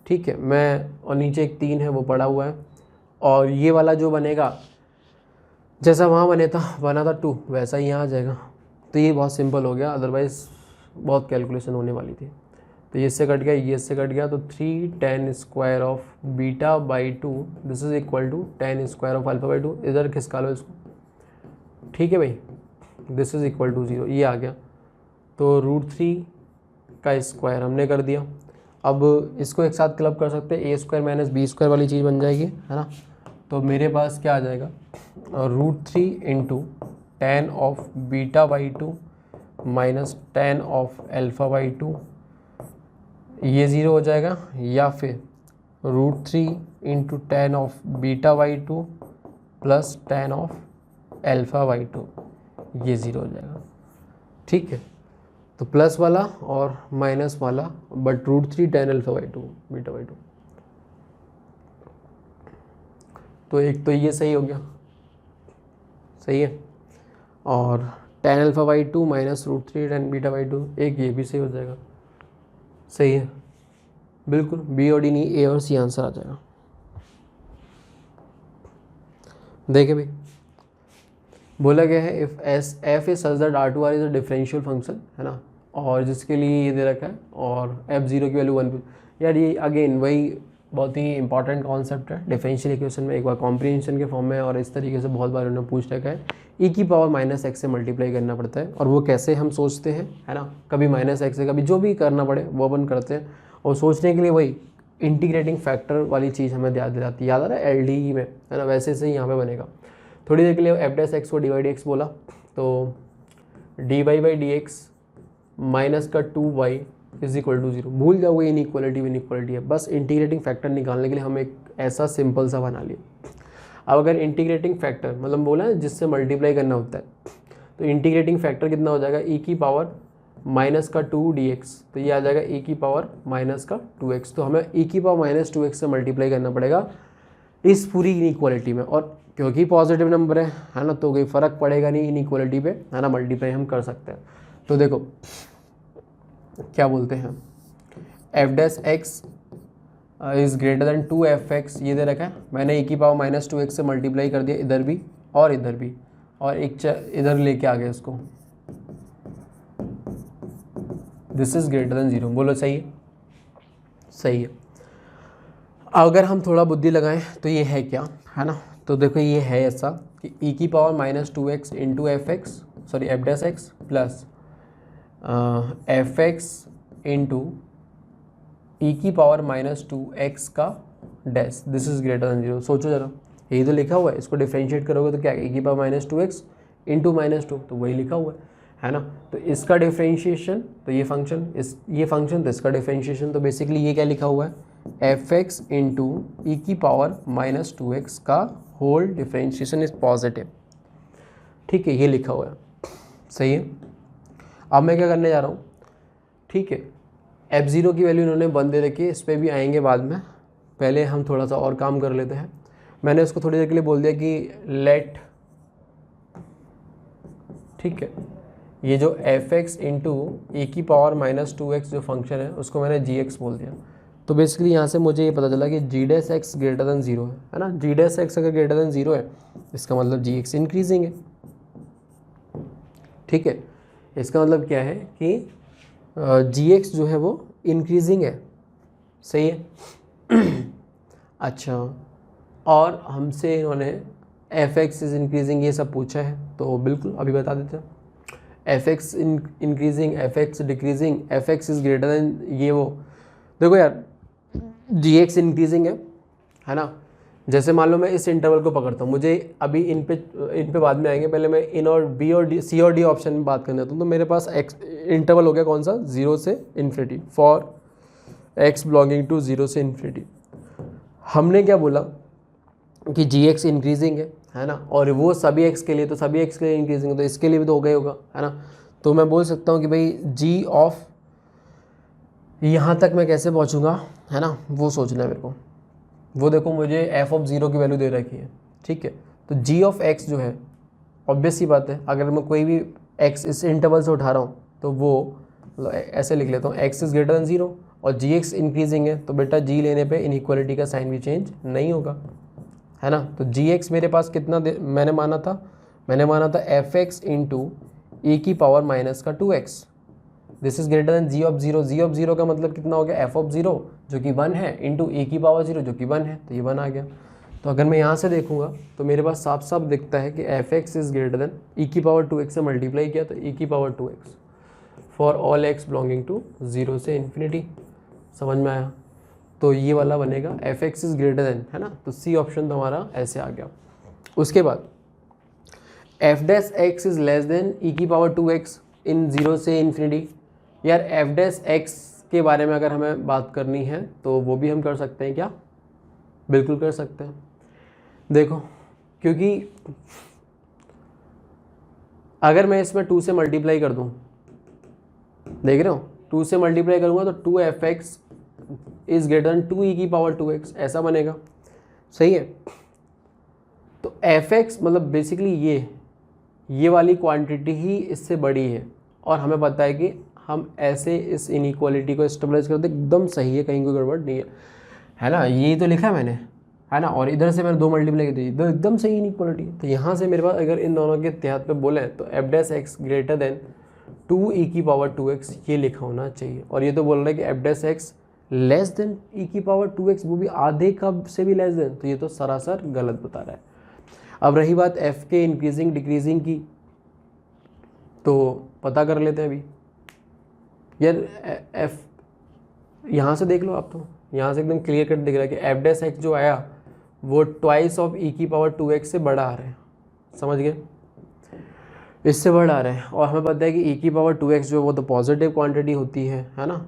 ठीक है, मैं और नीचे एक 3 है वो पड़ा हुआ है, और ये वाला जो बनेगा जैसा वहाँ बना था 2 वैसा ही यहाँ आ जाएगा। तो ये बहुत सिंपल हो गया, अदरवाइज़ बहुत कैलकुलेशन होने वाली थी। तो ये इससे कट गया, ये इससे कट गया, तो 3 tan square of beta by 2 this is equal to tan square of alpha by 2, इधर खिसका लो इसको। ठीक है भाई, दिस इज इक्वल टू 0, ये आ गया। तो √3 का स्क्वायर हमने कर दिया। अब इसको एक साथ क्लब कर सकते हैं, a² - b² वाली चीज़ बन जाएगी, है ना। तो मेरे पास क्या आ जाएगा √3 into tan of beta by 2 minus tan of alpha by 2, ये 0 हो जाएगा, या फिर √3 into tan of beta by 2 plus tan of alpha by 2, ये 0 हो जाएगा। ठीक है, तो प्लस वाला और माइनस वाला, but √3 tan alpha by 2 beta by 2। तो एक तो ये सही हो गया, सही है, और tan alpha by 2 minus √3 tan beta by 2, एक ये भी सही हो जाएगा, सही है। बिल्कुल बी और डी नहीं, ए और सी आंसर आ जाएगा। देखिए भाई, बोला गया है if f is such that R2R is a differential function, है ना, और जिसके लिए ये दे रखा है, और f0 की वैल्यू 1 पे। यार ये अगेन वही बहुत ही इंपॉर्टेंट कॉन्सेप्ट है डिफरेंशियल इक्वेशन में, एक बार कॉम्प्रिहेंशन के फॉर्म में, और इस तरीके से बहुत बार उन्होंने पूछ रखा है। e⁻x से मल्टीप्लाई करना पड़ता है, और वो कैसे हम सोचते हैं, है ना, कभी -x से कभी जो भी करना पड़े वो अपन करते हैं। और सोचने के लिए वही इंटीग्रेटिंग फैक्टर वाली चीज़ हमें याद दिलाती है, याद आ रहा है LDE में, है ना, वैसे से ही यहाँ पे बनेगा। थोड़ी देर के लिए f' को dy/dx बोला, तो dy/dx माइनस का 2y इज इक्वल टू 0, भूल जाओगे इनइक्वालिटी है, बस इंटीग्रेटिंग फैक्टर निकालने के लिए हम एक ऐसा सिंपल सा बना लिया। अब अगर इंटीग्रेटिंग फैक्टर मतलब बोला है जिससे मल्टीप्लाई करना होता है, तो इंटीग्रेटिंग फैक्टर कितना हो जाएगा e⁻⁻2dx, तो ये आ जाएगा e⁻⁻2x। तो हमें e⁻⁻2x से मल्टीप्लाई करना पड़ेगा इस पूरी इनइक्वालिटी में, और क्योंकि पॉजिटिव नंबर है ना, तो कोई फ़र्क पड़ेगा नहीं इनइक्वालिटी पे, है ना, मल्टीप्लाई हम कर सकते हैं। तो देखो क्या बोलते हैं, f' is greater then 2f(x), ये दे रखा है, मैंने e⁻⁻2x से मल्टीप्लाई कर दिया इधर भी और इधर भी, और एक इधर लेके आ गया इसको, दिस इज़ ग्रेटर देन 0। बोलो सही है, सही है। अगर हम थोड़ा बुद्धि लगाएं तो ये है क्या, है ना, तो देखो ये है ऐसा कि e⁻⁻2x into f' plus f(x) into e⁻⁻2x का dash, this is greater then 0। सोचो जरा, यही तो लिखा हुआ है, इसको डिफ्रेंशिएट करोगे तो क्या है, e⁻⁻2x इंटू -2, तो वही लिखा हुआ है ना। तो इसका डिफ्रेंशिएशन, तो ये फंक्शन, ये फंक्शन, तो इसका डिफ्रेंशिएशन, तो बेसिकली ये क्या लिखा हुआ है, f(x) इंटू e⁻⁻2x का होल डिफ्रेंशिएशन इज पॉजिटिव। ठीक है, ये लिखा हुआ है, सही है। अब मैं क्या करने जा रहा हूँ, ठीक है, f0 की वैल्यू इन्होंने 1 दे रखी है, इस पर भी आएंगे बाद में, पहले हम थोड़ा सा और काम कर लेते हैं। मैंने उसको थोड़ी देर के लिए बोल दिया कि लेट, ठीक है, ये जो एफ एक्स इंटू ए की पावर माइनस 2x जो फंक्शन है उसको मैंने जी एक्स बोल दिया। तो बेसिकली यहाँ से मुझे ये पता चला कि जी डैश एक्स ग्रेटर देन 0 है ना। जी डैश एक्स अगर ग्रेटर देन 0 है इसका मतलब जी एक्स इंक्रीजिंग है, ठीक है। इसका मतलब क्या है कि जी एक्स जो है वो इंक्रीजिंग है, सही है। अच्छा, और हमसे इन्होंने एफ एक्स इज इंक्रीजिंग ये सब पूछा है, तो बिल्कुल अभी बता देते हैं। F x increasing, F x decreasing, F x is greater then ये वो। देखो यार, जी एक्स इंक्रीजिंग है ना। जैसे मान लो मैं इस इंटरवल को पकड़ता हूँ, मुझे अभी इन पे बाद में आएंगे, पहले मैं इन और बी और डी, सी और डी ऑप्शन में बात करने आता हूँ। तो मेरे पास एक्स इंटरवल हो गया कौन सा, 0 से infinity, for x belonging to 0 से इन्फिनिटी। हमने क्या बोला कि जी एक्स इंक्रीजिंग है ना, और वो सभी एक्स के लिए, तो सभी एक्स के लिए इंक्रीजिंग है, तो इसके लिए भी तो हो गया होगा, है ना। तो मैं बोल सकता हूँ कि भाई जी ऑफ, यहाँ तक मैं कैसे पहुँचूँगा, है ना, वो सोचना है मेरे को। वो देखो मुझे एफ ऑफ 0 की वैल्यू दे रखी है, ठीक है। तो जी ऑफ एक्स जो है, ऑब्वियस सी बात है, अगर मैं कोई भी एक्स इस इंटरवल से उठा रहा हूँ तो वो ऐसे लिख लेता हूँ, एक्स इज़ ग्रेटर देन 0 और जी एक्स इंक्रीजिंग है, तो बेटा जी लेने पे इनइक्वालिटी का साइन भी चेंज नहीं होगा, है ना। तो जी एक्स मेरे पास कितना मैंने माना था एफ एक्स इंटू ए की पावर माइनस का 2x, this is greater than g of 0। G of 0 का मतलब कितना हो गया, एफ ऑफ 0 जो कि 1 है इंटू ए की पावर 0 जो कि 1 है, तो ये 1 आ गया। तो अगर मैं यहाँ से देखूंगा तो मेरे पास साफ साफ दिखता है कि f x is greater than e की पावर 2x से मल्टीप्लाई किया तो ई की power 2x for all x belonging to 0 से इन्फिनिटी। समझ में आया। तो ये वाला बनेगा F x is greater then, है ना। तो सी ऑप्शन तो हमारा ऐसे आ गया। उसके बाद f dash x is less than e की पावर 2x इन 0 से इन्फिनिटी। यार एफ डैश एक्स के बारे में अगर हमें बात करनी है तो वो भी हम कर सकते हैं क्या, बिल्कुल कर सकते हैं। देखो, क्योंकि अगर मैं इसमें 2 से मल्टीप्लाई कर दूं, देख रहे हो, 2 से मल्टीप्लाई करूंगा तो 2f(x) is greater then 2e की पावर 2x, ऐसा बनेगा, सही है। तो f(x) मतलब बेसिकली ये वाली क्वांटिटी ही इससे बड़ी है, और हमें पता है कि हम ऐसे इस इनइक्वालिटी को स्टेबलाइज करते एकदम सही है, कहीं कोई गड़बड़ नहीं है ना। ये तो लिखा है मैंने, है ना, और इधर से मैंने 2 मल्टीप्लाई की थी, तो एकदम सही इनइक्वालिटी। तो यहाँ से मेरे पास अगर इन दोनों के इत्तेहाद पे बोले तो F dash x greater than 2e की पावर 2x ये लिखा होना चाहिए। और ये तो बोल रहा है कि F dash x less than e की पावर 2x, वो भी आधे कब से भी लेस देन, तो ये तो सरासर गलत बता रहा है। अब रही बात f के इंक्रीजिंग डिक्रीजिंग की, तो पता कर लेते हैं अभी। यार f यहाँ से देख लो आप, तो यहाँ से एकदम क्लियर कट दिख रहा है कि एफ डैश एक्स जो आया वो ट्वाइस ऑफ e की पावर 2x से बड़ा आ रहा है, समझ गए, इससे बड़ा आ रहा है। और हमें पता है कि e की पावर 2x जो वो तो पॉजिटिव क्वांटिटी होती है ना।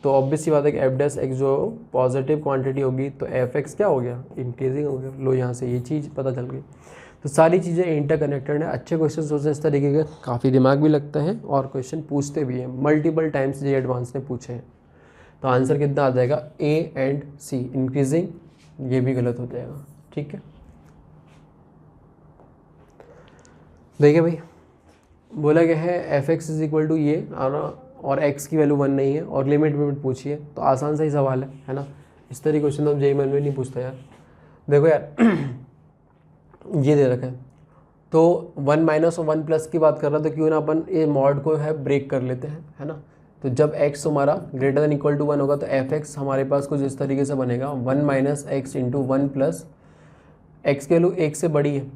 तो ऑब्वियस सी बात है कि एफ डैश एक्स जो पॉजिटिव क्वांटिटी होगी तो एफ एक्स क्या हो गया, इंक्रीजिंग हो गया। लो यहाँ से ये चीज़ पता चल गई। तो सारी चीज़ें इंटरकनेक्टेड है। अच्छे क्वेश्चन सोचते हैं इस तरीके के, काफ़ी दिमाग भी लगता है और क्वेश्चन पूछते भी हैं, मल्टीपल टाइम्स जे एडवांस ने पूछे हैं। तो आंसर कितना आ जाएगा, ए एंड सी, इंक्रीजिंग, ये भी गलत हो जाएगा, ठीक है। देखिए भाई, बोला गया है f x is equal to ये और एक्स की वैल्यू 1 नहीं है और लिमिट पूछिए, तो आसान सा ही सवाल है ना। इस तरह क्वेश्चन तो जेईई में नहीं पूछता यार। देखो यार ये दे रखा है, तो 1 माइनस और 1 प्लस की बात कर रहा, तो क्यों ना अपन ये मॉड को है ब्रेक कर लेते हैं, है ना। तो जब x हमारा ग्रेटर देन इक्वल टू 1 होगा तो एफ एक्स हमारे पास कुछ इस तरीके से बनेगा, 1 minus x into 1 plus x की वैल्यू 1 से बड़ी है,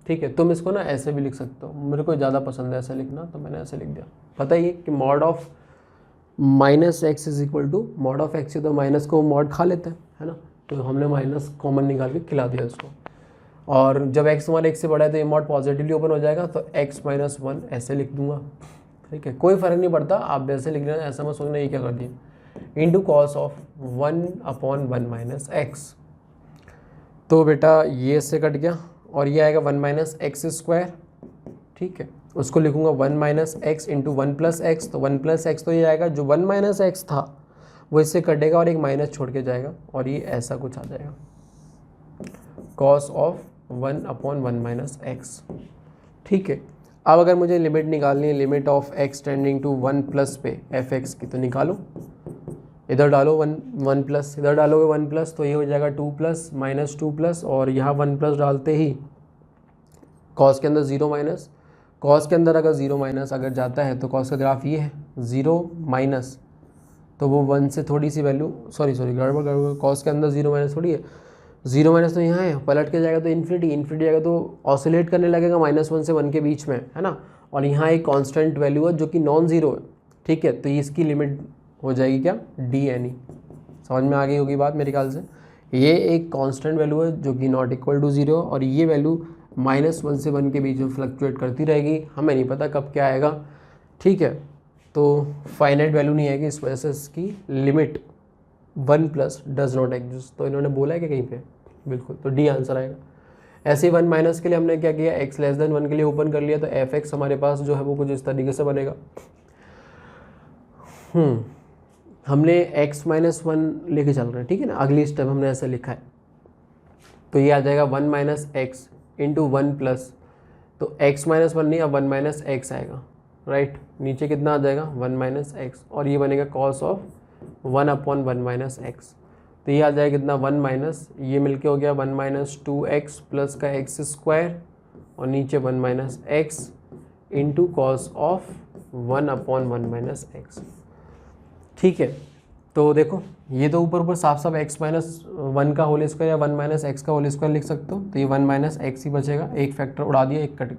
ठीक है। तुम इसको ना ऐसे भी लिख सकते हो, मेरे को ज़्यादा पसंद है ऐसे लिखना, तो मैंने ऐसे लिख दिया। पता ही है कि mod of minus x is equal to mod of x, तो माइनस को मॉड खा लेते हैं, है ना। तो हमने माइनस कॉमन निकाल के खिला दिया इसको, और जब x हमारे 1 से बड़ा है तो ये मॉड पॉजिटिवली ओपन हो जाएगा, तो x माइनस 1 ऐसे लिख दूंगा, ठीक है। कोई फ़र्क नहीं पड़ता, आप वैसे लिख लेना, ऐसा मत सोचना ये क्या कर दिया, into cos of 1/1 minus x. तो बेटा ये इससे कट गया और ये आएगा 1 माइनस एक्स स्क्वायर, ठीक है। उसको लिखूंगा 1 minus x into 1 plus x, तो 1 प्लस एक्स तो ये आएगा, जो 1 माइनस एक्स था वो इससे कटेगा और एक माइनस छोड़ के जाएगा और ये ऐसा कुछ आ जाएगा, कॉस ऑफ 1/1 माइनस एक्स। ठीक है, अब अगर मुझे लिमिट निकालनी है, limit of x tending to 1 plus पे एफ एक्स की, तो निकालो, इधर डालो 1 प्लस, इधर डालोगे 1 प्लस, तो ये हो जाएगा 2 प्लस माइनस 2 प्लस, और यहाँ 1 प्लस डालते ही कॉस के अंदर 0 माइनस, कॉस के अंदर अगर 0 माइनस अगर जाता है तो कॉस का ग्राफ ये है 0 माइनस, तो वो 1 से थोड़ी सी वैल्यू, सॉरी गड़बड़, कॉस के अंदर 0 माइनस थोड़ी है, 0 माइनस तो यहाँ है, पलट के जाएगा तो इन्फिनिटी जाएगा, तो ऑसिलेट करने लगेगा -1 से 1 के बीच में, है ना। और यहाँ एक कांस्टेंट वैल्यू है जो कि नॉन ज़ीरो है, ठीक है, तो इसकी लिमिट हो जाएगी क्या, DNE। समझ में आ गई होगी बात मेरे ख्याल से। ये एक कांस्टेंट वैल्यू है जो कि नॉट इक्वल टू 0, और ये वैल्यू -1 से 1 के बीच में फ्लक्चुएट करती रहेगी, हमें नहीं पता कब क्या आएगा, ठीक है। तो फाइनाइट वैल्यू नहीं आएगी, इस वजह से इसकी limit 1 plus does not exist. तो इन्होंने बोला है कि कहीं पे, बिल्कुल, तो D आंसर आएगा। ऐसे ही 1 माइनस के लिए हमने क्या किया, x लेस देन 1 के लिए ओपन कर लिया, तो fx हमारे पास जो है वो कुछ इस तरीके से बनेगा। हमने x -1 लेके चल रहे हैं, ठीक है ना, अगली स्टेप हमने ऐसे लिखा है, तो ये आ जाएगा 1 माइनस एक्स इंटू 1 प्लस, तो x -1 नहीं, अब 1 माइनस एक्स आएगा, राइट। नीचे कितना आ जाएगा 1 माइनस एक्स, और ये बनेगा कॉस ऑफ 1/1 माइनस एक्स, तो ये आ जाएगा कितना 1 माइनस, ये मिलके हो गया 1 माइनस 2x प्लस का x स्क्वायर, और नीचे 1 minus x into cos of 1/1 minus x. ठीक है, तो देखो ये तो ऊपर साफ साफ x-1 का होल स्क्वायर या 1 माइनस एक्स का होल स्क्वायर लिख सकते हो, तो ये 1 माइनस एक्स ही बचेगा, एक फैक्टर उड़ा दिया, एक कट,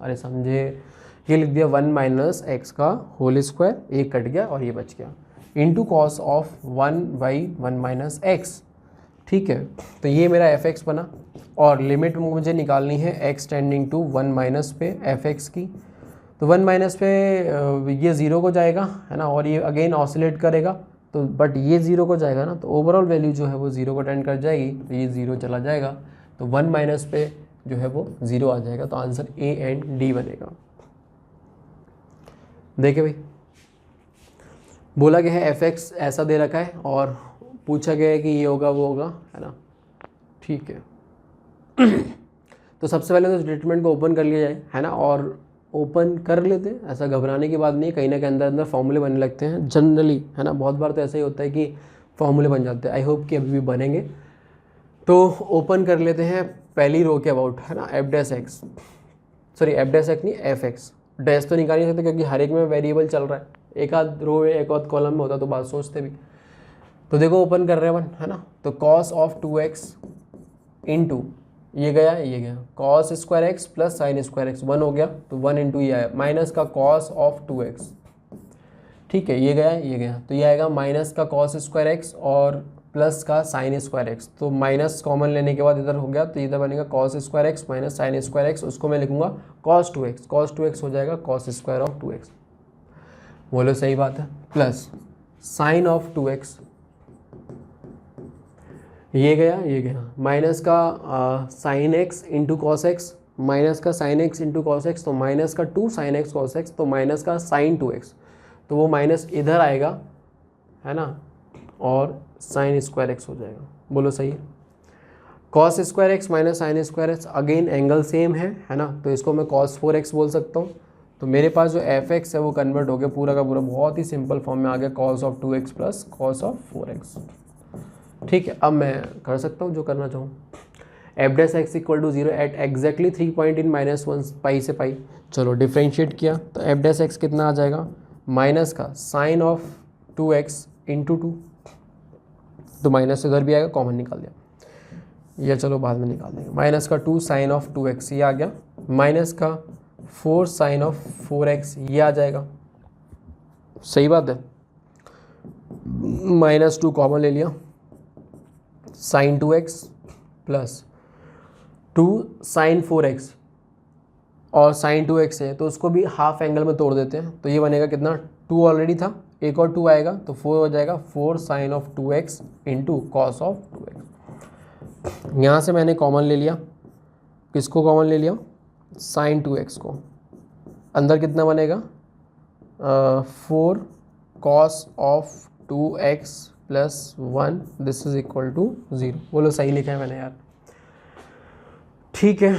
अरे समझे, ये लिख दिया 1 माइनस एक्स का होल स्क्वायर, एक कट गया और ये बच गया, into cos of 1/1 minus x. ठीक है, तो ये मेरा एफ एक्स बना, और लिमिट मुझे निकालनी है x टेंडिंग टू 1 माइनस पे एफ एक्स की, तो 1 माइनस पे ये 0 को जाएगा, है ना, और ये अगेन ऑसिलेट करेगा, तो बट ये 0 को जाएगा ना, तो ओवरऑल वैल्यू जो है वो 0 को टेंड कर जाएगी, तो ये 0 चला जाएगा, तो 1 माइनस पे जो है वो 0 आ जाएगा, तो आंसर A एंड D बनेगा। देखिए भाई, बोला गया है एफ एक्स ऐसा दे रखा है, और पूछा गया है कि ये होगा वो होगा, है ना, ठीक है। तो सबसे पहले तो स्टेटमेंट को ओपन कर लिया जाए, है ना, और ओपन कर लेते हैं, ऐसा घबराने की बात नहीं, कहीं ना कहीं अंदर फॉर्मूले बनने लगते हैं जनरली, है ना, बहुत बार तो ऐसा ही होता है कि फॉर्मूले बन जाते हैं, आई होप कि अभी भी बनेंगे। तो ओपन कर लेते हैं पहली रो के अबाउट, है ना, F dash x, sorry F dash x नहीं, एफ एक्स, डैश तो निकाल नहीं सकते क्योंकि हर एक में वेरिएबल चल रहा है, एक आध रो में एक आध कॉलम में होता तो बात सोचते भी। तो देखो ओपन कर रहे हैं अपन, है ना, तो कॉस ऑफ 2x इंटू ये गया cos square x plus sine square x 1 हो गया, तो 1 इंटू ये आया माइनस का कॉस ऑफ 2x, ठीक है, ये गया, तो ये आएगा माइनस का कॉस स्क्वायर एक्स और प्लस का साइन स्क्वायर एक्स, तो माइनस कॉमन लेने के बाद इधर हो गया, तो इधर बनेगा cos square x minus sine square x, उसको मैं लिखूंगा कॉस 2x हो जाएगा कॉस स्क्वायर ऑफ 2x, बोलो सही बात है, प्लस साइन ऑफ 2x, ये गया माइनस का sine x into cos x, minus का sine x into cos x, तो माइनस का 2 साइन एक्स कॉस एक्स, तो माइनस का साइन 2x, तो वो माइनस इधर आएगा, है ना, और साइन स्क्वायर एक्स हो जाएगा, बोलो सही है। Cos square x minus sine square x, again angle same है ना, तो इसको मैं कॉस 4x बोल सकता हूँ, तो मेरे पास जो एफ एक्स है वो कन्वर्ट हो गया पूरा का पूरा, बहुत ही सिंपल फॉर्म में आ गया, cos of 2x plus cos of 4x। ठीक है, अब मैं कर सकता हूँ जो करना चाहूँ, f dash x equal to 0 at exactly 3 point in -1 pi से पाई, चलो डिफ्रेंशिएट किया, तो एफ डैश एक्स कितना आ जाएगा, माइनस का साइन ऑफ 2x इंटू 2, तो माइनस इधर भी आएगा, कॉमन निकाल दिया, या चलो बाद में निकाल देंगे, माइनस का 2 साइन ऑफ 2x ये आ गया, माइनस का 4 साइन ऑफ 4x ये आ जाएगा, सही बात है, -2 कॉमन ले लिया, sign 2x plus 2 sign 4x, और साइन 2x है तो उसको भी हाफ एंगल में तोड़ देते हैं, तो ये बनेगा कितना, 2 ऑलरेडी था, एक और 2 आएगा, तो 4 हो जाएगा 4 sine of 2x into cos of 2x। यहाँ से मैंने कॉमन ले लिया, किसको कॉमन ले लिया, साइन 2x को, अंदर कितना बनेगा 4 cos of 2x + 1 this is equal to 0। बोलो सही लिखा है मैंने यार? ठीक है,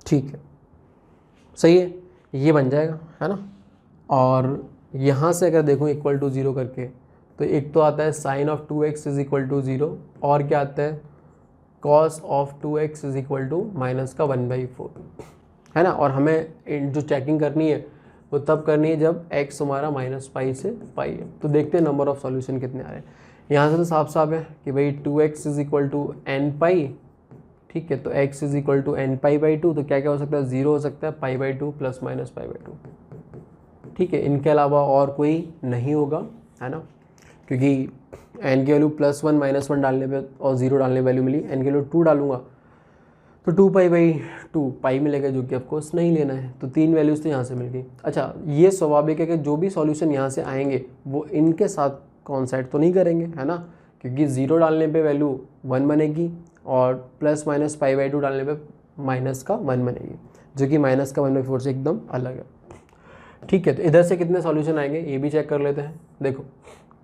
ठीक है, सही है, ये बन जाएगा, है ना। और यहाँ से अगर देखूँ इक्वल टू 0 करके, तो एक तो आता है sine of 2x is equal to 0, और क्या आता है cos of 2x is equal to -1/4, है ना। और हमें जो चेकिंग करनी है वो तब करनी है जब x हमारा -π से π है। तो देखते हैं नंबर ऑफ सॉल्यूशन कितने आ रहे हैं। यहाँ से तो साफ साफ है कि भाई 2x is equal to nπ, ठीक है। तो x is equal to nπ/2, तो क्या क्या हो सकता है, 0 हो सकता है, π/2 + -π/2, ठीक है। इनके अलावा और कोई नहीं होगा, है ना, क्योंकि n की वैल्यू +1 -1 डालने पे और 0 डालने वैल्यू मिली, n की वैल्यू 2 डालूंगा तो 2π/2 पाई मिलेगा, जो कि ऑफकोर्स नहीं लेना है। तो 3 वैल्यूज़ तो यहाँ से मिल गई। अच्छा, ये स्वाभाविक है कि जो भी सॉल्यूशन यहाँ से आएंगे वो इनके साथ कॉन्साइड तो नहीं करेंगे, है ना, क्योंकि 0 डालने पे वैल्यू 1 बनेगी और +-π/2 डालने पे -1 बनेगी, जो कि -1/4 से एकदम अलग है, ठीक है। तो इधर से कितने सॉल्यूशन आएंगे ये भी चेक कर लेते हैं। देखो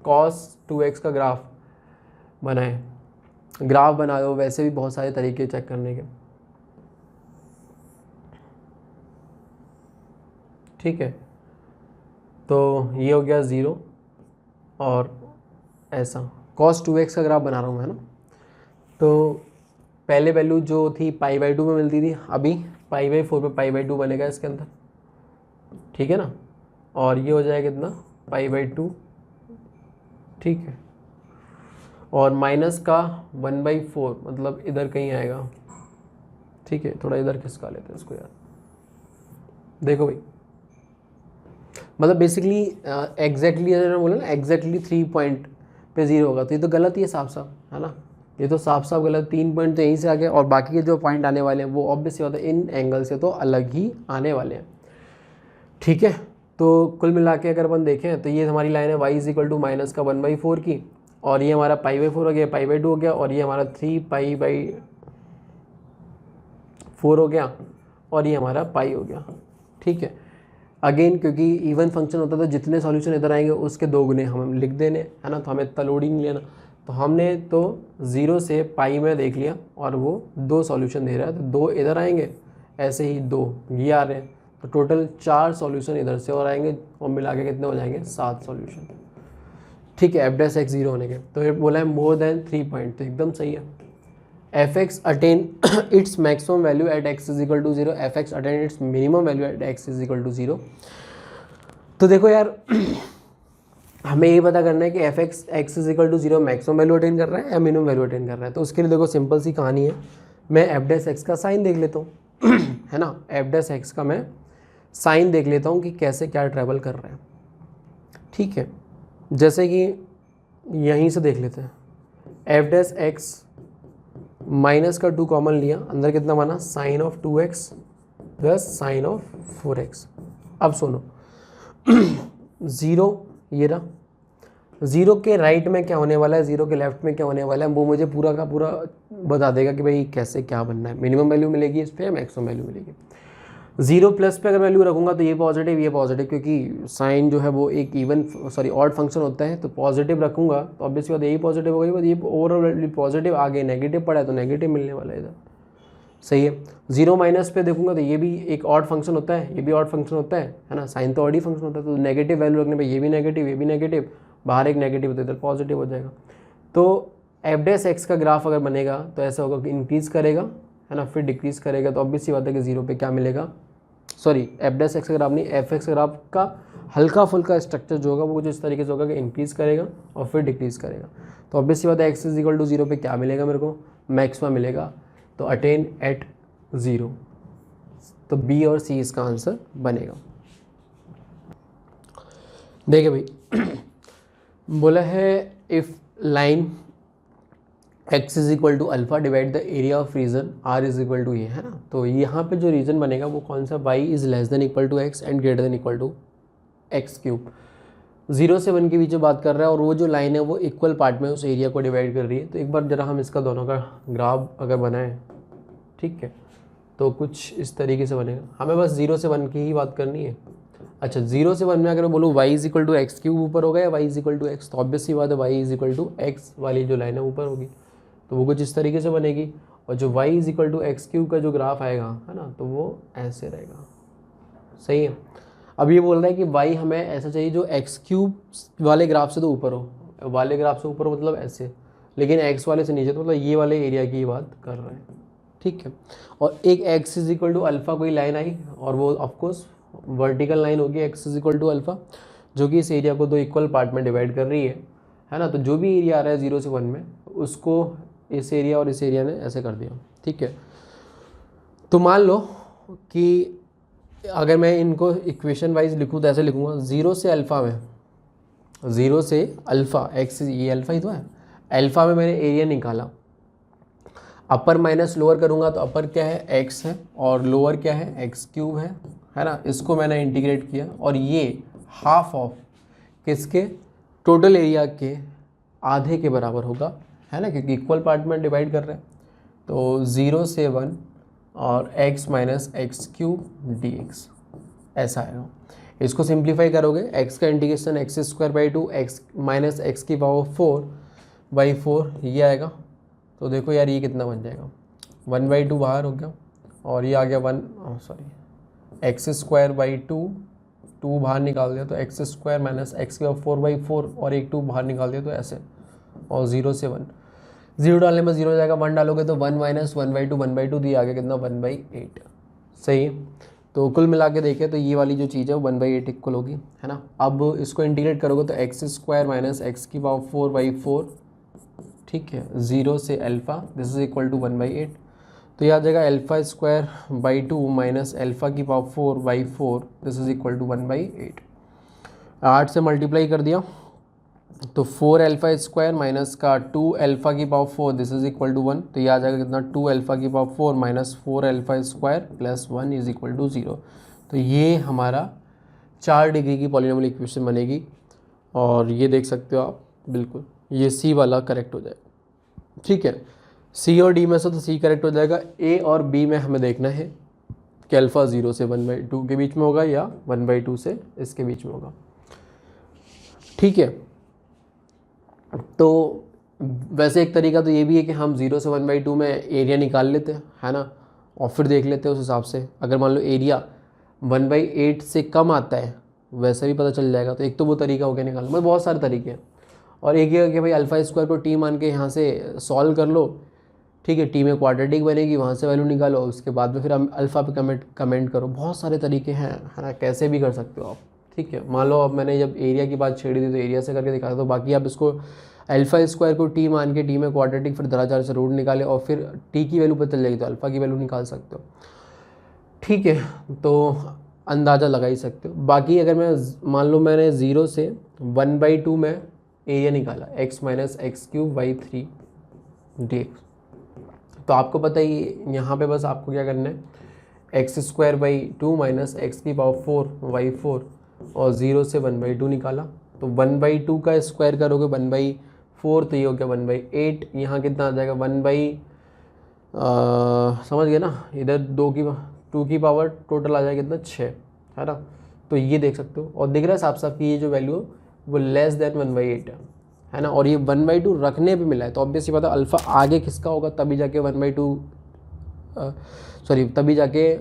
cos 2x का ग्राफ बनाए, ग्राफ बना दो, वैसे भी बहुत सारे तरीके चेक करने के, ठीक है। तो ये हो गया 0 और ऐसा cos 2x का ग्राफ बना रहा हूँ, है ना। तो पहले वैल्यू जो थी π/2 में मिलती थी, अभी π/4 पे π/2 बनेगा इसके अंदर, ठीक है ना। और ये हो जाएगा कितना, π/2, ठीक है। और माइनस का 1/4 मतलब इधर कहीं आएगा, ठीक है। थोड़ा इधर खिसका लेते हैं इसको यार। देखो भाई, मतलब बेसिकली एग्जैक्टली मैंने बोला ना, एग्जैक्टली 3 पॉइंट पे 0 होगा, तो ये तो गलत ही है साफ साफ, है ना। ये तो साफ साफ गलत, 3 पॉइंट तो यहीं से आ गए, और बाकी के जो पॉइंट आने वाले हैं वो ऑब्वियसली बात है इन एंगल से तो अलग ही आने वाले हैं, ठीक है। तो कुल मिला के अगर अपन देखें तो ये हमारी लाइन है y इज इक्वल टू -1/4 की, और ये हमारा π/4 हो गया, π/2 हो गया, और ये हमारा 3π/4 हो गया, और ये हमारा पाई हो गया, ठीक है। अगेन क्योंकि इवन फंक्शन होता है तो जितने सॉल्यूशन इधर आएंगे उसके 2 गुने हम लिख देने, है ना। तो हमें इतना लोड ही नहीं लेना, तो हमने तो 0 से पाई में देख लिया और वो 2 सॉल्यूशन दे रहा है, तो 2 इधर आएंगे, ऐसे ही 2 ये आ रहे हैं, तो टोटल 4 सॉल्यूशन इधर से और आएंगे, और मिला के कितने हो जाएंगे, 7 सॉल्यूशन, ठीक है। f' 0 होने के, तो ये बोला है मोर देन 3 पॉइंट, तो एकदम सही है। f(x) attain its maximum value at x is equal to 0, f(x) attain its minimum value at x is equal to 0। तो देखो यार हमें ये पता करना है कि f(x) x is equal to 0 maximum value attain कर रहा है या मिनिमम वैल्यू अटेन कर रहा है। तो उसके लिए देखो सिंपल सी कहानी है, मैं f' का साइन देख लेता हूँ है ना, f' का मैं साइन देख लेता हूँ कि कैसे क्या ट्रैवल कर रहा है, ठीक है। जैसे कि यहीं से देख लेते हैं, f' माइनस का 2 कॉमन लिया, अंदर कितना बना, sine of 2x plus sine of 4x। अब सुनो 0 ये रहा, 0 के राइट में क्या होने वाला है, 0 के लेफ्ट में क्या होने वाला है, वो मुझे पूरा का पूरा बता देगा कि भाई कैसे क्या बनना है, मिनिमम वैल्यू मिलेगी इस पर या मैक्सिमम वैल्यू मिलेगी। 0 प्लस पे अगर वैल्यू रखूँगा तो ये पॉजिटिव ये पॉजिटिव, क्योंकि साइन जो है वो एक ऑड फंक्शन होता है, तो पॉजिटिव रखूँगा तो ऑब्वियसली बात यही पॉजिटिव होगा, बस ये ओवरऑल पॉजिटिव, आगे नेगेटिव पड़ा है तो नेगेटिव मिलने वाला है इधर, सही है। 0 माइनस पे देखूँगा तो ये भी एक ऑड फंक्शन होता है, ये भी ऑड फंक्शन होता है ना, साइन तो ऑड ही फंक्शन होता है, तो नेगेटिव वैल्यू रखने पर ये भी नेगेटिव, बाहर एक नेगेटिव तो इधर पॉजिटिव हो जाएगा। तो f' का ग्राफ अगर बनेगा तो ऐसा होगा कि इंक्रीज़ करेगा, है ना, फिर डिक्रीज़ करेगा, तो ऑब्वियसली बात है कि 0 पे क्या मिलेगा, सॉरी f' का ग्राफ नहीं, f(x) ग्राफ का हल्का फुल्का स्ट्रक्चर जो होगा वो कुछ इस तरीके से होगा कि इंक्रीज़ करेगा और फिर डिक्रीज़ करेगा। तो ऑब्वियसली बात है x इज इक्वल टू 0 पे क्या मिलेगा मेरे को, मैक्सिमम मिलेगा, तो अटेन एट 0, तो B और C इसका आंसर बनेगा। देखिए भाई बोला है if line x is equal to alpha divide the area of region r is equal to ये, है ना। तो यहाँ पे जो रीजन बनेगा वो कौन सा, y is less than equal to x and greater than equal to x³। 0 से 1 के बीच में बात कर रहा है, और वो जो लाइन है वो इक्वल पार्ट में उस एरिया को डिवाइड कर रही है। तो एक बार जरा हम इसका दोनों का ग्राफ अगर बनाएं, ठीक है, तो कुछ इस तरीके से बनेगा। हमें बस 0 से 1 की ही बात करनी है, अच्छा 0 से 1 में अगर मैं बोलूँ y is equal to x cube ऊपर होगा या y is equal to x, तो ऑब्वियस सी बात है y is equal to x वाली जो लाइन है ऊपर होगी, तो वो कुछ इस तरीके से बनेगी। और जो y is equal to x cube का जो ग्राफ आएगा है ना, तो वो ऐसे रहेगा। सही है। अब ये बोल रहा है कि y हमें ऐसा चाहिए जो एक्स क्यूब वाले ग्राफ से तो ऊपर हो, वाले ग्राफ से ऊपर हो मतलब ऐसे, लेकिन x वाले से नीचे, तो मतलब ये वाले एरिया की बात कर रहे हैं। ठीक है। और एक x is equal to alpha कोई लाइन आई, और वो ऑफकोर्स वर्टिकल लाइन होगी x is equal to alpha, जो कि इस एरिया को दो इक्वल पार्ट में डिवाइड कर रही है ना। तो जो भी एरिया आ रहा है 0 से 1 में, उसको इस एरिया और इस एरिया ने ऐसे कर दिया। ठीक है। तो मान लो कि अगर मैं इनको इक्वेशन वाइज लिखूँ तो ऐसे लिखूँगा, 0 से अल्फ़ा में, 0 से अल्फ़ा एक्स, ये अल्फ़ा ही तो है, अल्फ़ा में मैंने एरिया निकाला, अपर माइनस लोअर करूँगा तो अपर क्या है x है और लोअर क्या है एक्स क्यूब है ना। इसको मैंने इंटीग्रेट किया और ये हाफ ऑफ किसके, टोटल एरिया के आधे के बराबर होगा, है ना, क्योंकि इक्वल पार्ट में डिवाइड कर रहे हैं। तो 0 से 1 और x minus x cube D x, ऐसा आएगा। इसको सिंप्लीफाई करोगे, x का integration x square by 2 x minus x की पावर 4/4 ये आएगा। तो देखो यार ये कितना बन जाएगा, 1/2 बाहर हो गया और ये आ गया एक्स स्क्वायर बाई 2 बाहर निकाल दिया तो एक्स स्क्वायर माइनस एक्स का 4/4 और एक 2 बाहर निकाल दिया तो ऐसे। और 0 से 1, 0 डालने में 0 हो जाएगा, 1 डालोगे तो 1 माइनस 1/2 दिया आ गया कितना 1/8। सही है। तो कुल मिला के देखें तो ये वाली जो चीज़ है वो 1/8 इक्वल होगी, है ना। अब इसको इंटीग्रेट करोगे तो एक्स स्क्वायर माइनस एक्स की पावर 4/4, ठीक है, 0 से alpha this is equal to 1/8। तो ये आ जाएगा alpha square by 2 minus alpha की power 4/4 this is equal to 1/8। 8 से मल्टीप्लाई कर दिया तो 4 अल्फ़ा स्क्वायर माइनस का 2 अल्फ़ा की power 4 this is equal to 1। तो ये आ जाएगा कितना 2 अल्फ़ा की power 4 minus 4 alpha square plus 1 is equal to 0। तो ये हमारा 4 डिग्री की पॉलिनोमियल इक्वेशन बनेगी। और ये देख सकते हो आप, बिल्कुल ये सी वाला करेक्ट हो जाएगा। ठीक है। सी और डी में से तो सी करेक्ट हो जाएगा। ए और बी में हमें देखना है कि अल्फ़ा 0 से 1/2 के बीच में होगा या 1/2 से इसके बीच में होगा। ठीक है। तो वैसे एक तरीका तो ये भी है कि हम 0 से 1/2 में एरिया निकाल लेते हैं, है ना, और फिर देख लेते हैं उस हिसाब से। अगर मान लो एरिया 1/8 से कम आता है वैसे भी पता चल जाएगा। तो एक तो वो तरीका हो गया निकालना, मतलब बहुत सारे तरीके हैं। और एक ये है कि भाई अल्फ़ा स्क्वायर को टी मान के यहाँ से सॉल्व कर लो, ठीक है, टी में क्वाड्रेटिक बनेगी, वहाँ से वैल्यू निकालो, उसके बाद में फिर हम अल्फ़ा पे कमेंट करो। बहुत सारे तरीके हैं, है ना, कैसे भी कर सकते हो आप। ठीक है। मान लो अब मैंने जब एरिया की बात छेड़ी थी तो एरिया से करके दिखा, तो बाकी आप इसको अल्फ़ा स्क्वायर को टी मान के टी में क्वाड्रेटिक फिर दराचार से रूट निकाले और फिर टी की वैल्यू पता चल जाएगी तो अल्फ़ा की वैल्यू निकाल सकते हो। ठीक है। तो अंदाज़ा लगा ही सकते हो। बाकी अगर मैं मान लो मैंने 0 से 1/2 में एरिया निकाला x minus x cube by 3 dx, तो आपको पता ही यहाँ पे बस आपको क्या करना है, x square by 2 minus x की पावर 4/4 और 0 से 1/2 निकाला। तो 1/2 का स्क्वायर करोगे 1/4 तो ये हो गया 1/8। यहाँ कितना आ जाएगा समझ गए ना, इधर 2 की पावर टोटल आ जाएगा कितना 6, है ना। तो ये देख सकते हो और दिख रहा है साफ साफ कि ये जो वैल्यू वो लेस देन 1/8 है ना। और ये 1/2 रखने पे मिला है तो ऑब्वियसली पता अल्फ़ा आगे किसका होगा, तभी जाके 1/2 तभी जाके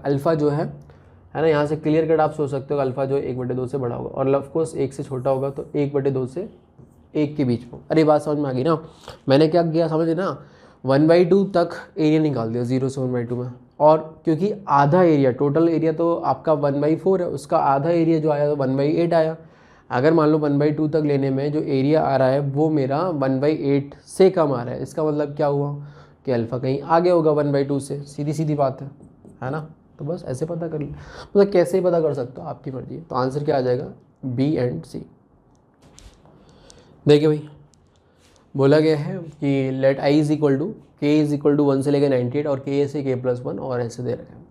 अल्फ़ा जो है ना, यहाँ से क्लियर कट आप सोच सकते हो अल्फ़ा जो 1/2 से बड़ा होगा और ऑफकोर्स 1 से छोटा होगा तो 1/2 से 1 के बीच में। अरे बात समझ में आ गई ना। मैंने क्या किया समझे ना, 1/2 तक एरिया निकाल दिया 0 से 1/2 में, और क्योंकि आधा एरिया, टोटल एरिया तो आपका 1/4 है, उसका आधा एरिया जो आया तो 1/8 आया। अगर मान लो 1/2 तक लेने में जो एरिया आ रहा है वो मेरा 1/8 से कम आ रहा है, इसका मतलब क्या हुआ कि अल्फ़ा कहीं आगे होगा 1/2 से, सीधी सीधी बात है ना। तो बस ऐसे पता कर ले, मतलब कैसे ही पता कर सकते हो, आपकी मर्जी है। तो आंसर क्या आ जाएगा, बी एंड सी। देखिए भाई बोला गया है कि let i is equal to k is equal to 1 से लेकर 98 और के से k+1 और ऐसे दे रखा है।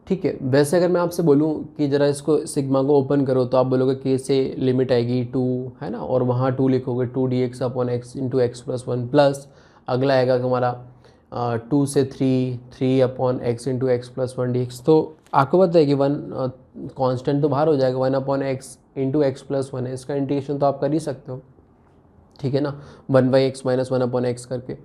ठीक है। वैसे अगर मैं आपसे बोलूँ कि ज़रा इसको सिग्मा को ओपन करो तो आप बोलोगे के से लिमिट आएगी 2, है ना, और वहाँ 2 लिखोगे 2 dx upon x into x+1 plus अगला आएगा हमारा 2 से 3 upon x into x plus 1 dx। तो आपको पता है कि वन कांस्टेंट तो बाहर हो जाएगा, 1 upon x into x plus 1 है, इसका इंटीग्रेशन तो आप कर ही सकते हो, ठीक है ना, 1/x माइनस 1 अपॉन एक्स करके।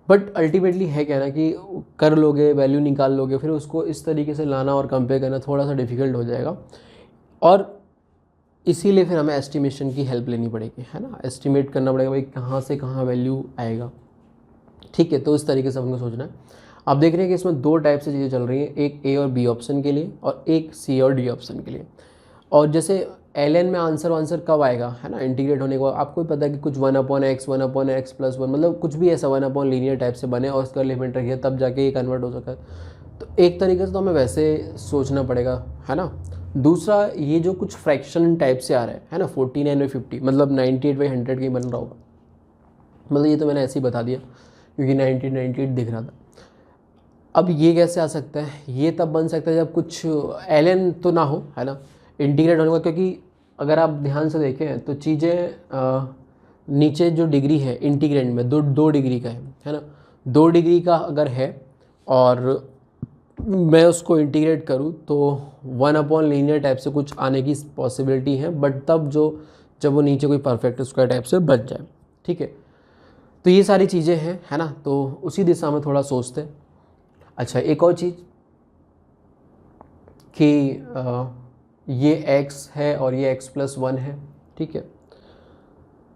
बट अल्टीमेटली है क्या ना कि कर लोगे, वैल्यू निकाल लोगे, फिर उसको इस तरीके से लाना और कंपेयर करना थोड़ा सा डिफिकल्ट हो जाएगा, और इसीलिए फिर हमें एस्टिमेशन की हेल्प लेनी पड़ेगी, है ना, एस्टिमेट करना पड़ेगा भाई कहाँ से कहाँ वैल्यू आएगा, ठीक है। तो इस तरीके से हमको सोचना है। आप देख रहे हैं कि इसमें दो टाइप से चीज़ें चल रही हैं, एक ए और बी ऑप्शन के लिए और एक सी और डी ऑप्शन के लिए। और जैसे एल में आंसर कब आएगा, है ना, इंटीग्रेट होने को आपको भी पता है कि कुछ 1/x प्लस 1, मतलब कुछ भी ऐसा 1 अपॉन लीनियर टाइप से बने और उसका लिमिट रखिए तब जाके ये कन्वर्ट हो सका है। तो एक तरीके से तो हमें वैसे सोचना पड़ेगा, है ना। दूसरा, ये जो कुछ फ्रैक्शन टाइप से आ रहा है ना, 49/50, मतलब 98/100 का ही बन रहा होगा, मतलब ये तो मैंने ऐसे ही बता दिया क्योंकि 98 दिख रहा था। अब ये कैसे आ सकता है, ये तब बन सकता है जब कुछ ln तो ना हो, है ना, इंटीग्रेट होने का, क्योंकि अगर आप ध्यान से देखें तो चीज़ें नीचे जो डिग्री है इंटीग्रेंड में 2 डिग्री का है ना, 2 डिग्री का अगर है और मैं उसको इंटीग्रेट करूँ तो 1 अपॉन लीनियर टाइप से कुछ आने की पॉसिबिलिटी है, बट तब जब वो नीचे कोई परफेक्ट स्क्वायर टाइप से बच जाए, ठीक है। तो ये सारी चीज़ें हैं, है ना, तो उसी दिशा में थोड़ा सोचते हैं। अच्छा, एक और चीज़ कि ये x है और ये x प्लस 1 है, ठीक है।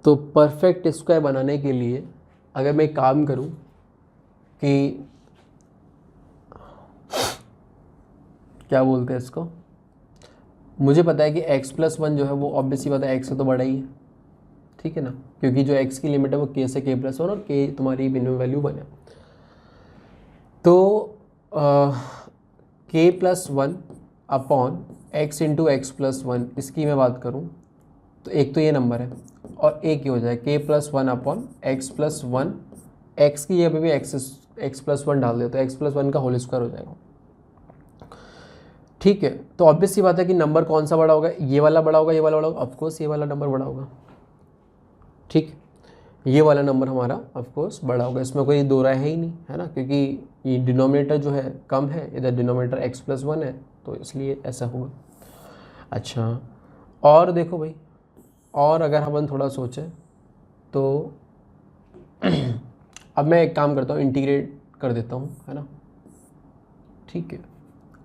तो परफेक्ट स्क्वायर बनाने के लिए अगर मैं काम करूं कि क्या बोलते हैं इसको, मुझे पता है कि x प्लस 1 जो है वो ऑब्वियसली पता है x से तो बड़ा ही है, ठीक है ना, क्योंकि जो x की लिमिट है वो k से k प्लस 1 और k तुम्हारी मिनिमम वैल्यू 1 है। तो k plus 1 upon x into x plus 1, इसकी मैं बात करूं तो एक तो ये नंबर है और एक ये हो जाए k plus 1 upon x plus 1, x की जगह भी एक्स प्लस 1 डाल दे तो एक्स प्लस 1 का होल स्क्वायर हो जाएगा, ठीक है। तो ऑब्वियस सी बात है कि नंबर कौन सा बड़ा होगा, ये वाला बड़ा होगा, ये वाला बड़ा होगा, ऑफकोर्स ये वाला नंबर बड़ा होगा, ठीक, ये वाला नंबर हमारा ऑफकोर्स बड़ा होगा, इसमें कोई दो राय है ही नहीं, है ना, क्योंकि ये डिनोमिनेटर जो है कम है, इधर डिनोमिनेटर x प्लस 1 है, तो इसलिए ऐसा होगा। अच्छा, और देखो भाई, और अगर हम थोड़ा सोचें तो अब मैं एक काम करता हूँ, इंटीग्रेट कर देता हूँ, है ना, ठीक है,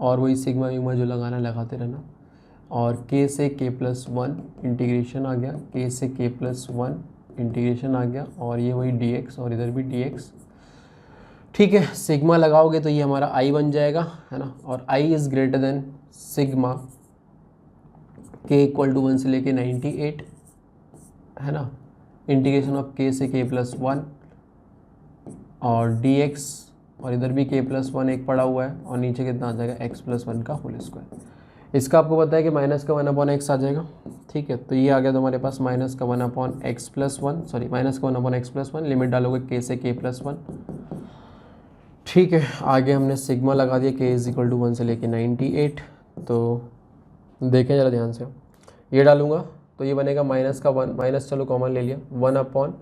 और वही सिग्मा विग्मा जो लगाना लगाते रहना, और k से k प्लस 1 इंटीग्रेशन आ गया, k से k प्लस 1 इंटीग्रेशन आ गया, और ये वही dx और इधर भी dx, ठीक है। सिग्मा लगाओगे तो ये हमारा i बन जाएगा, है ना, और i is greater than sigma k equal to 1 से लेके 98, है ना, इंटीग्रेशन ऑफ k से k प्लस 1 और dx, और इधर भी k प्लस 1 एक पड़ा हुआ है, और नीचे कितना आ जाएगा x प्लस 1 का होल स्क्वायर। इसका आपको पता है कि माइनस का 1 अपॉन एक्स आ जाएगा, ठीक है। तो ये आ गया तुम्हारे पास माइनस का 1 upon x plus 1, sorry minus का 1 अपॉन एक्स प्लस 1, लिमिट डालोगे k से k प्लस 1, ठीक है। आगे हमने सिग्मा लगा दिया, k इज इक्वल टू 1 से लेके 98। तो देखें ज़रा ध्यान से, ये डालूंगा तो ये बनेगा माइनस का 1, माइनस चलो कॉमन ले लिया, 1 अपॉन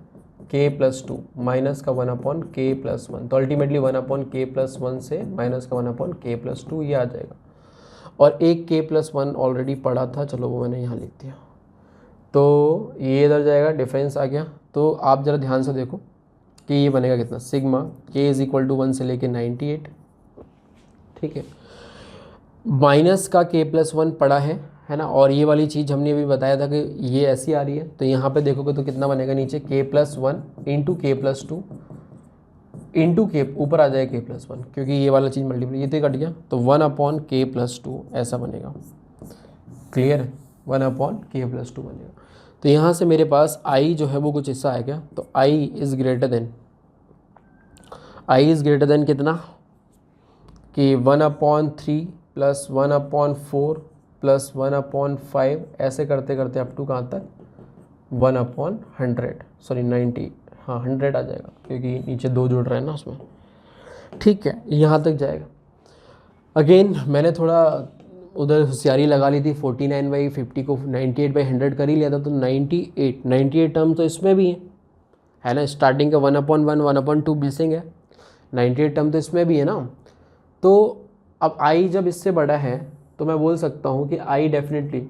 k प्लस 2 माइनस का 1 अपॉन k प्लस 1, तो अल्टीमेटली 1 अपॉन k प्लस 1 से माइनस का 1 अपॉन k प्लस 2 ये आ जाएगा, और एक k प्लस 1 ऑलरेडी पड़ा था, चलो वो मैंने यहाँ लिख दिया, तो ये इधर जाएगा, डिफरेंस आ गया। तो आप ज़रा ध्यान से देखो कि ये बनेगा कितना, sigma k is equal to 1 से लेके 98, ठीक है, माइनस का k प्लस 1 पड़ा है ना, और ये वाली चीज़ हमने अभी बताया था कि ये ऐसी आ रही है, तो यहाँ पे देखोगे तो कितना बनेगा नीचे, k plus 1 into k plus 2 into के, ऊपर आ जाएगा k प्लस 1, क्योंकि ये वाला चीज़ मल्टीपल ये तो कट गया, तो 1 अपॉन k प्लस 2 ऐसा बनेगा, क्लियर है, 1 अपॉन k प्लस 2 बनेगा। तो यहाँ से मेरे पास i जो है वो कुछ हिस्सा आएगा, तो i इज़ ग्रेटर देन कितना कि 1 upon 3 plus 1 upon 4 plus 1 upon 5, ऐसे करते करते अप टू कहाँ तक, 1 अपॉन 100, सॉरी 90, हाँ 100 आ जाएगा, क्योंकि नीचे 2 जुड़ रहे हैं ना उसमें, ठीक है, यहाँ तक जाएगा। अगेन मैंने थोड़ा उधर होशियारी लगा ली थी, 49/50 को 98/100 कर ही लिया था, तो 98 टर्म तो इसमें भी है ना, स्टार्टिंग का 1 अपॉन 1 1 अपॉन 2 मिसिंग है, 98 टर्म तो इसमें भी है ना। तो अब आई जब इससे बड़ा है तो मैं बोल सकता हूँ कि आई डेफिनेटली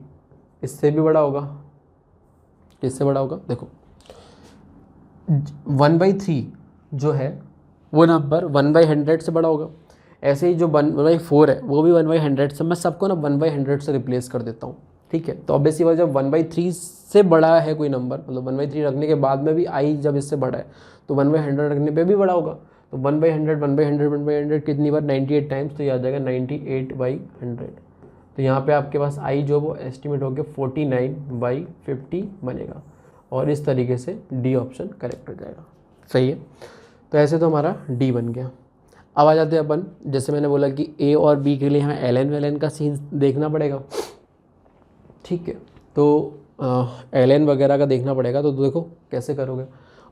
इससे भी बड़ा होगा। किससे बड़ा होगा? देखो 1/3 जो है वो नंबर 1/100 से बड़ा होगा। ऐसे ही जो 1/4 है वो भी 1/100 से, मैं सबको ना 1/100 से रिप्लेस कर देता हूँ। ठीक है, तो ऑब्वियसली बात जब 1/3 से बड़ा है कोई नंबर, मतलब 1/3 रखने के बाद में भी आई जब इससे बड़ा है तो 1/100 रखने पे भी बड़ा होगा। तो 1/100 1/100 1/100 कितनी बार? 98 टाइम्स, तो ये आ जाएगा 98/100। तो यहाँ पे आपके पास आई जो वो एस्टिमेट हो गया 49/50 बनेगा, और इस तरीके से डी ऑप्शन करेक्ट हो जाएगा। सही है, तो ऐसे तो हमारा डी बन गया। अब आ जाते हैं अपन, जैसे मैंने बोला कि ए और बी के लिए हमें एल एन का सीन देखना पड़ेगा। ठीक है, तो एल एन वगैरह का देखना पड़ेगा। तो देखो कैसे करोगे,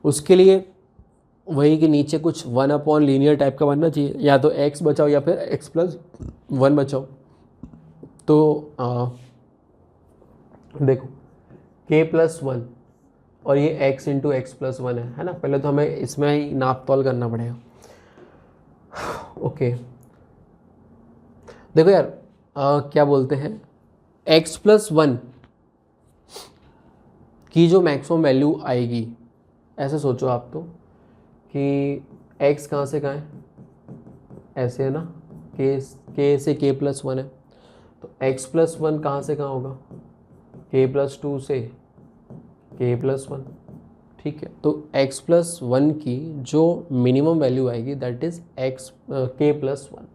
उसके लिए वही कि नीचे कुछ 1 लीनियर टाइप का बनना चाहिए, या तो x बचाओ या फिर x+1 बचाओ। तो देखो k+1 और ये x × x+1 है ना। पहले तो हमें इसमें ही नाप तोल करना पड़ेगा। ओके, देखो यार क्या बोलते हैं, x+1 की जो मैक्सिमम वैल्यू आएगी, ऐसे सोचो आप तो कि x कहाँ से कहाँ है, ऐसे है ना, k से k+1 है, तो x+1 कहाँ से कहाँ होगा, k+2 से k+1। ठीक है, तो x+1 की जो मिनिमम वैल्यू आएगी दैट इज k+1।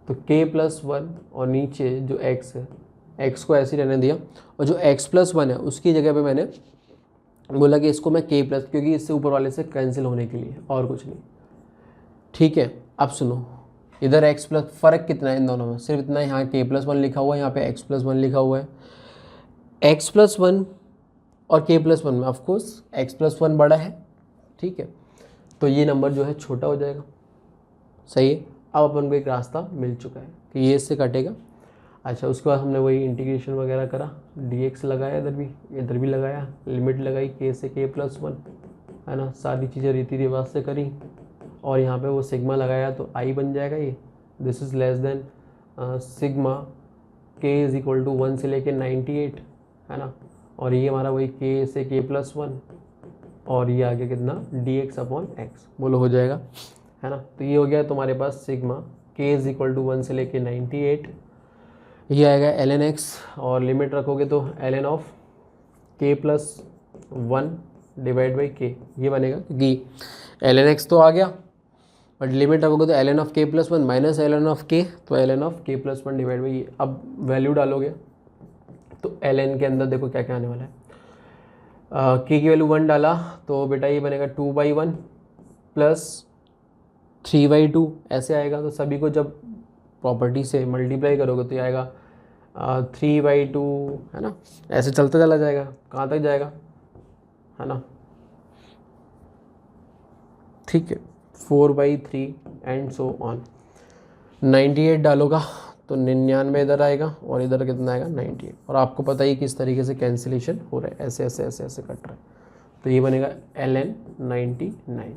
तो k+1 और नीचे जो x है, x को ऐसे ही रहने दिया, और जो x+1 है उसकी जगह पे मैंने बोला कि इसको मैं k+, क्योंकि इससे ऊपर वाले से कैंसिल होने के लिए, और कुछ नहीं। ठीक है, अब सुनो, इधर x+, फ़र्क कितना है इन दोनों में? सिर्फ इतना, यहाँ k+1 लिखा हुआ है, यहाँ पे x+1 लिखा हुआ है। x+1 और k+1 में ऑफकोर्स x+1 बड़ा है। ठीक है, तो ये नंबर जो है छोटा हो जाएगा। सही है, अब अपन को एक रास्ता मिल चुका है कि ये इससे कटेगा। अच्छा, उसके बाद हमने वही इंटीग्रेशन वगैरह करा, dx लगाया, इधर भी लगाया, लिमिट लगाई k से k+1, है ना, सारी चीज़ें रीति रिवाज से करी, और यहाँ पे वो सिग्मा लगाया तो आई बन जाएगा ये, this is less than sigma k = 1 से लेके 98, है ना, और ये हमारा वही k से k+1, और ये आगे कितना dx/x, बोलो हो जाएगा, है ना। तो ये हो गया तुम्हारे पास सिग्मा k = 1 से लेके 98, ये आएगा ln x, और लिमिट रखोगे तो ln ऑफ k+1 / k, ये बनेगा, क्योंकि ln x तो आ गया, बट लिमिट रखोगे तो ln of k+1 minus ln of k, तो ln ऑफ k+1 / ये। अब वैल्यू डालोगे तो ln के अंदर देखो क्या क्या आने वाला है, k की वैल्यू 1 डाला तो बेटा ये बनेगा 2/1 प्लस 3/2, ऐसे आएगा। तो सभी को जब प्रॉपर्टी से मल्टीप्लाई करोगे तो ये आएगा 3/2, है ना, ऐसे चलता चला जाएगा, कहाँ तक जाएगा, है ना। ठीक है, 4/3 एंड सो ऑन। 98 डालोगा तो 99 इधर आएगा, और इधर कितना आएगा 98, और आपको पता ही किस तरीके से कैंसिलेशन हो रहा है, ऐसे ऐसे ऐसे ऐसे कट रहा है। तो ये बनेगा ln 99,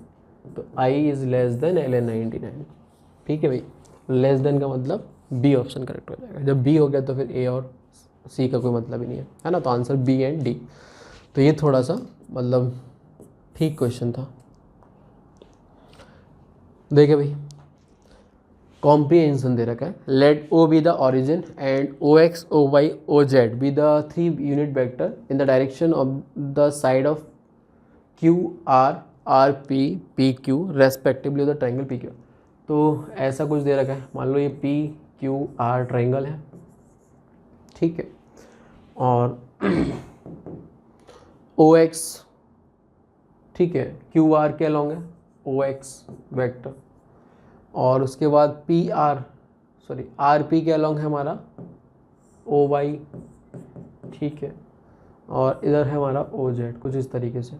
तो i is less than ln 99। ठीक है भाई, लेस देन का मतलब बी ऑप्शन करेक्ट हो जाएगा। जब बी हो गया तो फिर ए और सी का कोई मतलब ही नहीं है ना, तो आंसर बी एंड डी। तो ये थोड़ा सा मतलब ठीक क्वेश्चन था। देखिए भाई, कॉम्प्रिहेंशन दे रखा है, let O be the origin and o x O Y O z be the 3 unit vector in the direction of the side of q r r p p q respectively of the triangle P Q. तो ऐसा कुछ दे रखा है, मान लो ये P Q R triangle है, ठीक है, और ओ एक्स, ठीक है, क्यू आर के अलॉन्ग है ओ एक्स वेक्टर, और उसके बाद पी आर आर पी के अलॉन्ग है हमारा ओ वाई, ठीक है, और इधर है हमारा ओ जेड, कुछ इस तरीके से,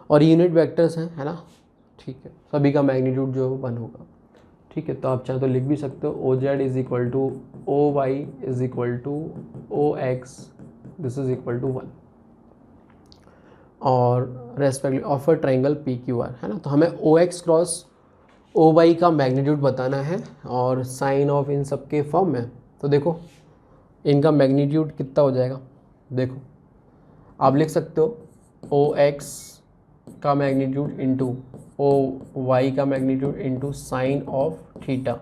और यूनिट वेक्टर्स हैं, है ना, ठीक है, सभी का मैग्नीट्यूड जो है 1 होगा। ठीक है, तो आप चाहे तो लिख भी सकते हो o z is equal to o y is equal to o x, this is equal to 1, और respectively of a triangle P Q r, है ना। तो हमें o x cross o y का मैग्नीट्यूड बताना है और साइन ऑफ इन सब के फॉर्म में। तो देखो इनका मैग्नीट्यूड कितना हो जाएगा, देखो आप लिख सकते हो ओ एक्स का मैग्नीट्यूड इंटू ओ वाई का magnitude into sine of theta,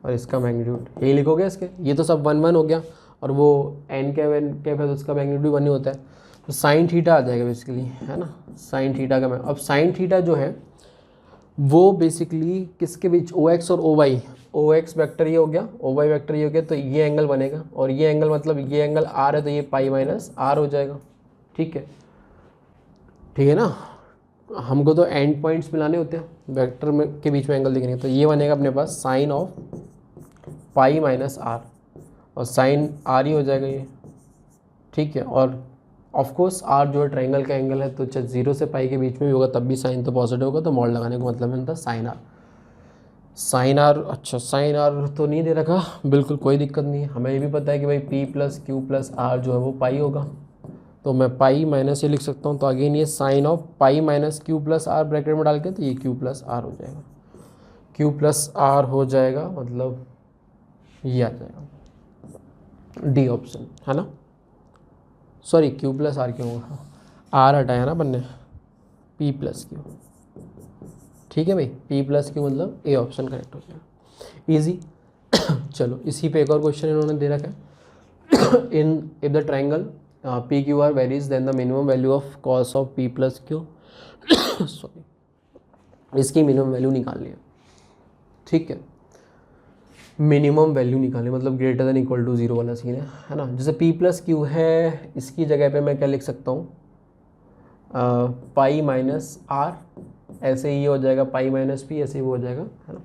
और इसका मैग्नीट्यूड यही लिखोगे इसके, ये तो सब 1 1 हो गया, और वो एन कैप है तो उसका मैग्नीट्यूड 1 ही होता है, तो साइन थीटा आ जाएगा बेसिकली, है ना। साइन थीटा का अब साइन थीटा जो है वो बेसिकली किसके बीच, ओ एक्स और ओ वाई, ओ एक्स वैक्टर ये हो गया, ओ वाई वैक्टर ये हो गया, तो ये एंगल बनेगा, और ये एंगल मतलब ये एंगल आर है तो ये पाई माइनस आर हो जाएगा। ठीक है, ठीक है ना। हमको तो एंड पॉइंट्स मिलाने होते हैं वेक्टर में के बीच में एंगल दिखने, तो ये बनेगा अपने पास sine of pi minus r, और साइन आर ही हो जाएगा ये। ठीक है, और ऑफ कोर्स आर जो है ट्रायंगल का एंगल है, तो 0 से पाई के बीच में भी होगा तब भी साइन तो पॉजिटिव होगा, तो मॉड लगाने का मतलब बनता है साइन आर। साइन आर, अच्छा साइन आर तो नहीं दे रखा, बिल्कुल कोई दिक्कत नहीं है, हमें ये भी पता है कि भाई p plus q plus r जो है वो पाई होगा, तो मैं पाई माइनस ये लिख सकता हूँ, तो अगेन ये sine of pi minus q plus r bracket में डाल के, तो ये क्यू प्लस आर हो जाएगा, क्यू प्लस आर हो जाएगा, मतलब ये आ जाएगा डी ऑप्शन, है ना। सॉरी क्यू प्लस आर क्यों होगा, आर हटाया ना बनने, पी प्लस क्यू, ठीक है भाई, पी प्लस क्यू मतलब ए ऑप्शन करेक्ट हो जाएगा, ईजी। चलो इसी पे एक और क्वेश्चन इन्होंने दे रखा है, in if the triangle P Q r varies then the minimum value of cos of p plus q, sorry इसकी मिनिमम वैल्यू निकालनी है। ठीक है, मिनिमम वैल्यू निकालनी मतलब ग्रेटर देन इक्वल टू 0 वाला सीन है ना। जैसे पी प्लस क्यू है, इसकी जगह पे मैं क्या लिख सकता हूँ, पाई माइनस आर, ऐसे ही हो जाएगा पाई माइनस पी, ऐसे ही वो हो जाएगा, है ना।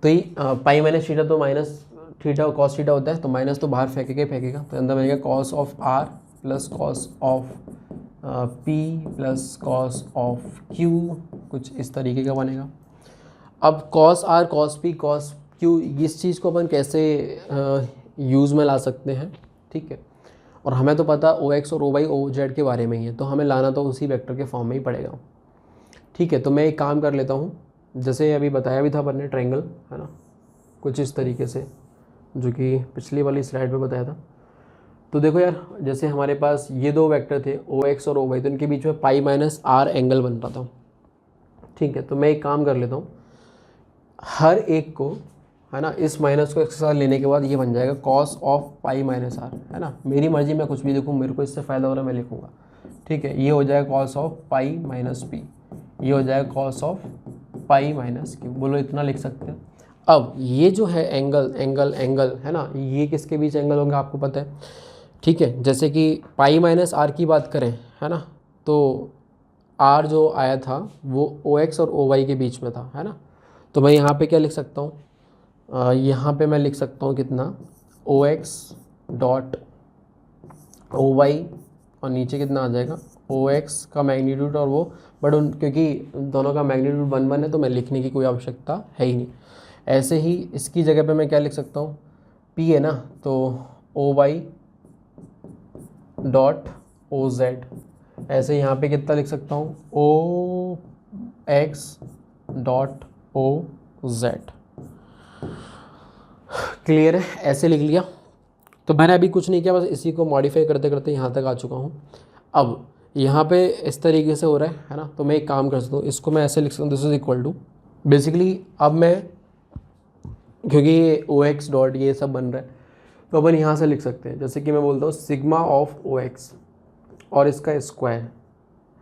तो ये पाई माइनस थीटा तो माइनस थीटा और कॉस थीटा होता है, तो माइनस तो बाहर फेंकेगा, तो अंदर बनेगा cos of r plus cos of p plus cos of q, कुछ इस तरीके का बनेगा। अब cos r cos p cos q, इस चीज़ को अपन कैसे यूज़ में ला सकते हैं, ठीक है। और हमें तो पता ओ एक्स और ओ वाई ओ जेड के बारे में ही है, तो हमें लाना तो उसी वेक्टर के फॉर्म में ही पड़ेगा। ठीक है, तो मैं एक काम कर लेता हूँ, जैसे अभी बताया भी था अपन ने ट्रायंगल, है ना, कुछ इस तरीके से, जो कि पिछली वाली स्लाइड में बताया था। तो देखो यार, जैसे हमारे पास ये दो वेक्टर थे ओ एक्स और ओ वाई, तो इनके बीच में पाई माइनस आर एंगल बन रहा था। ठीक है, तो मैं एक काम कर लेता हूँ, हर एक को, है ना, इस माइनस को एक साथ लेने के बाद ये बन जाएगा cos of pi minus r, है ना। मेरी मर्जी मैं कुछ भी लिखूँ, मेरे को इससे फ़ायदा हो रहा है मैं लिखूँगा। ठीक है, ये हो जाएगा cos of pi minus P, ये हो जाएगा cos of pi minus Q, बोलो इतना लिख सकते हैं। अब ये जो है एंगल एंगल एंगल, है ना, ये किसके बीच एंगल होंगे आपको पता है। ठीक है, जैसे कि पाई माइनस आर की बात करें, है ना, तो आर जो आया था वो ओ एक्स और ओ वाई के बीच में था, है ना। तो मैं यहाँ पे क्या लिख सकता हूँ, यहाँ पे मैं लिख सकता हूँ कितना, ओ एक्स डॉट ओ वाई, और नीचे कितना आ जाएगा ओ एक्स का मैग्नीट्यूड, और वो बट क्योंकि दोनों का मैग्नीट्यूड 1 1 है तो मैं लिखने की कोई आवश्यकता है ही नहीं। ऐसे ही इसकी जगह पे मैं क्या लिख सकता हूँ, पी है ना, तो O Y dot O Z, ऐसे यहाँ पे कितना लिख सकता हूँ, O X dot O Z. Clear है, ऐसे लिख लिया। तो मैंने अभी कुछ नहीं किया, बस इसी को मॉडिफाई करते करते यहाँ तक आ चुका हूँ। अब यहाँ पे इस तरीके से हो रहा है ना, तो मैं एक काम कर सकता हूँ, इसको मैं ऐसे लिख सकता हूँ, this is equal to, basically अब मैं, क्योंकि ये ओ एक्स डॉट ये सब बन रहा है, तो अपन यहाँ से लिख सकते हैं, जैसे कि मैं बोलता हूँ सिग्मा ऑफ ओ एक्स और इसका स्क्वायर,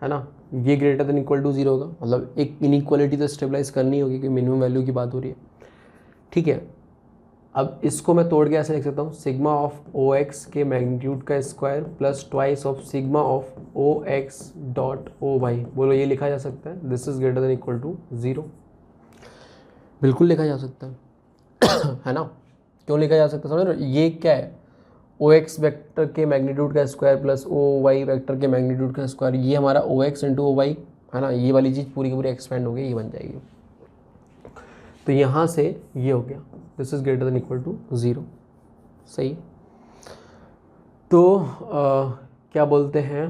है ना, ये ग्रेटर देन इक्वल टू 0 होगा, मतलब एक इनइक्वालिटी तो स्टेबलाइज करनी होगी कि मिनिमम वैल्यू की बात हो रही है। ठीक है, अब इसको मैं तोड़ के ऐसे लिख सकता हूँ, सिग्मा ऑफ ओ एक्स के मैग्नीट्यूड का square plus twice of sigma of O X dot O Y, बोलो ये लिखा जा सकता है, this is greater than equal to 0, बिल्कुल लिखा जा सकता है। है ना, क्यों लिखा जा सकता है, समझ रहे हो, ये क्या है, ओ एक्स वैक्टर के मैग्नीट्यूड का square plus O Y vector के मैग्नीट्यूड का स्क्वायर, ये हमारा O X into O Y, है ना, ये वाली चीज़ पूरी की पूरी एक्सपेंड हो गई, ये बन जाएगी। तो यहाँ से ये हो गया, this is greater than equal to 0, सही। तो क्या बोलते हैं,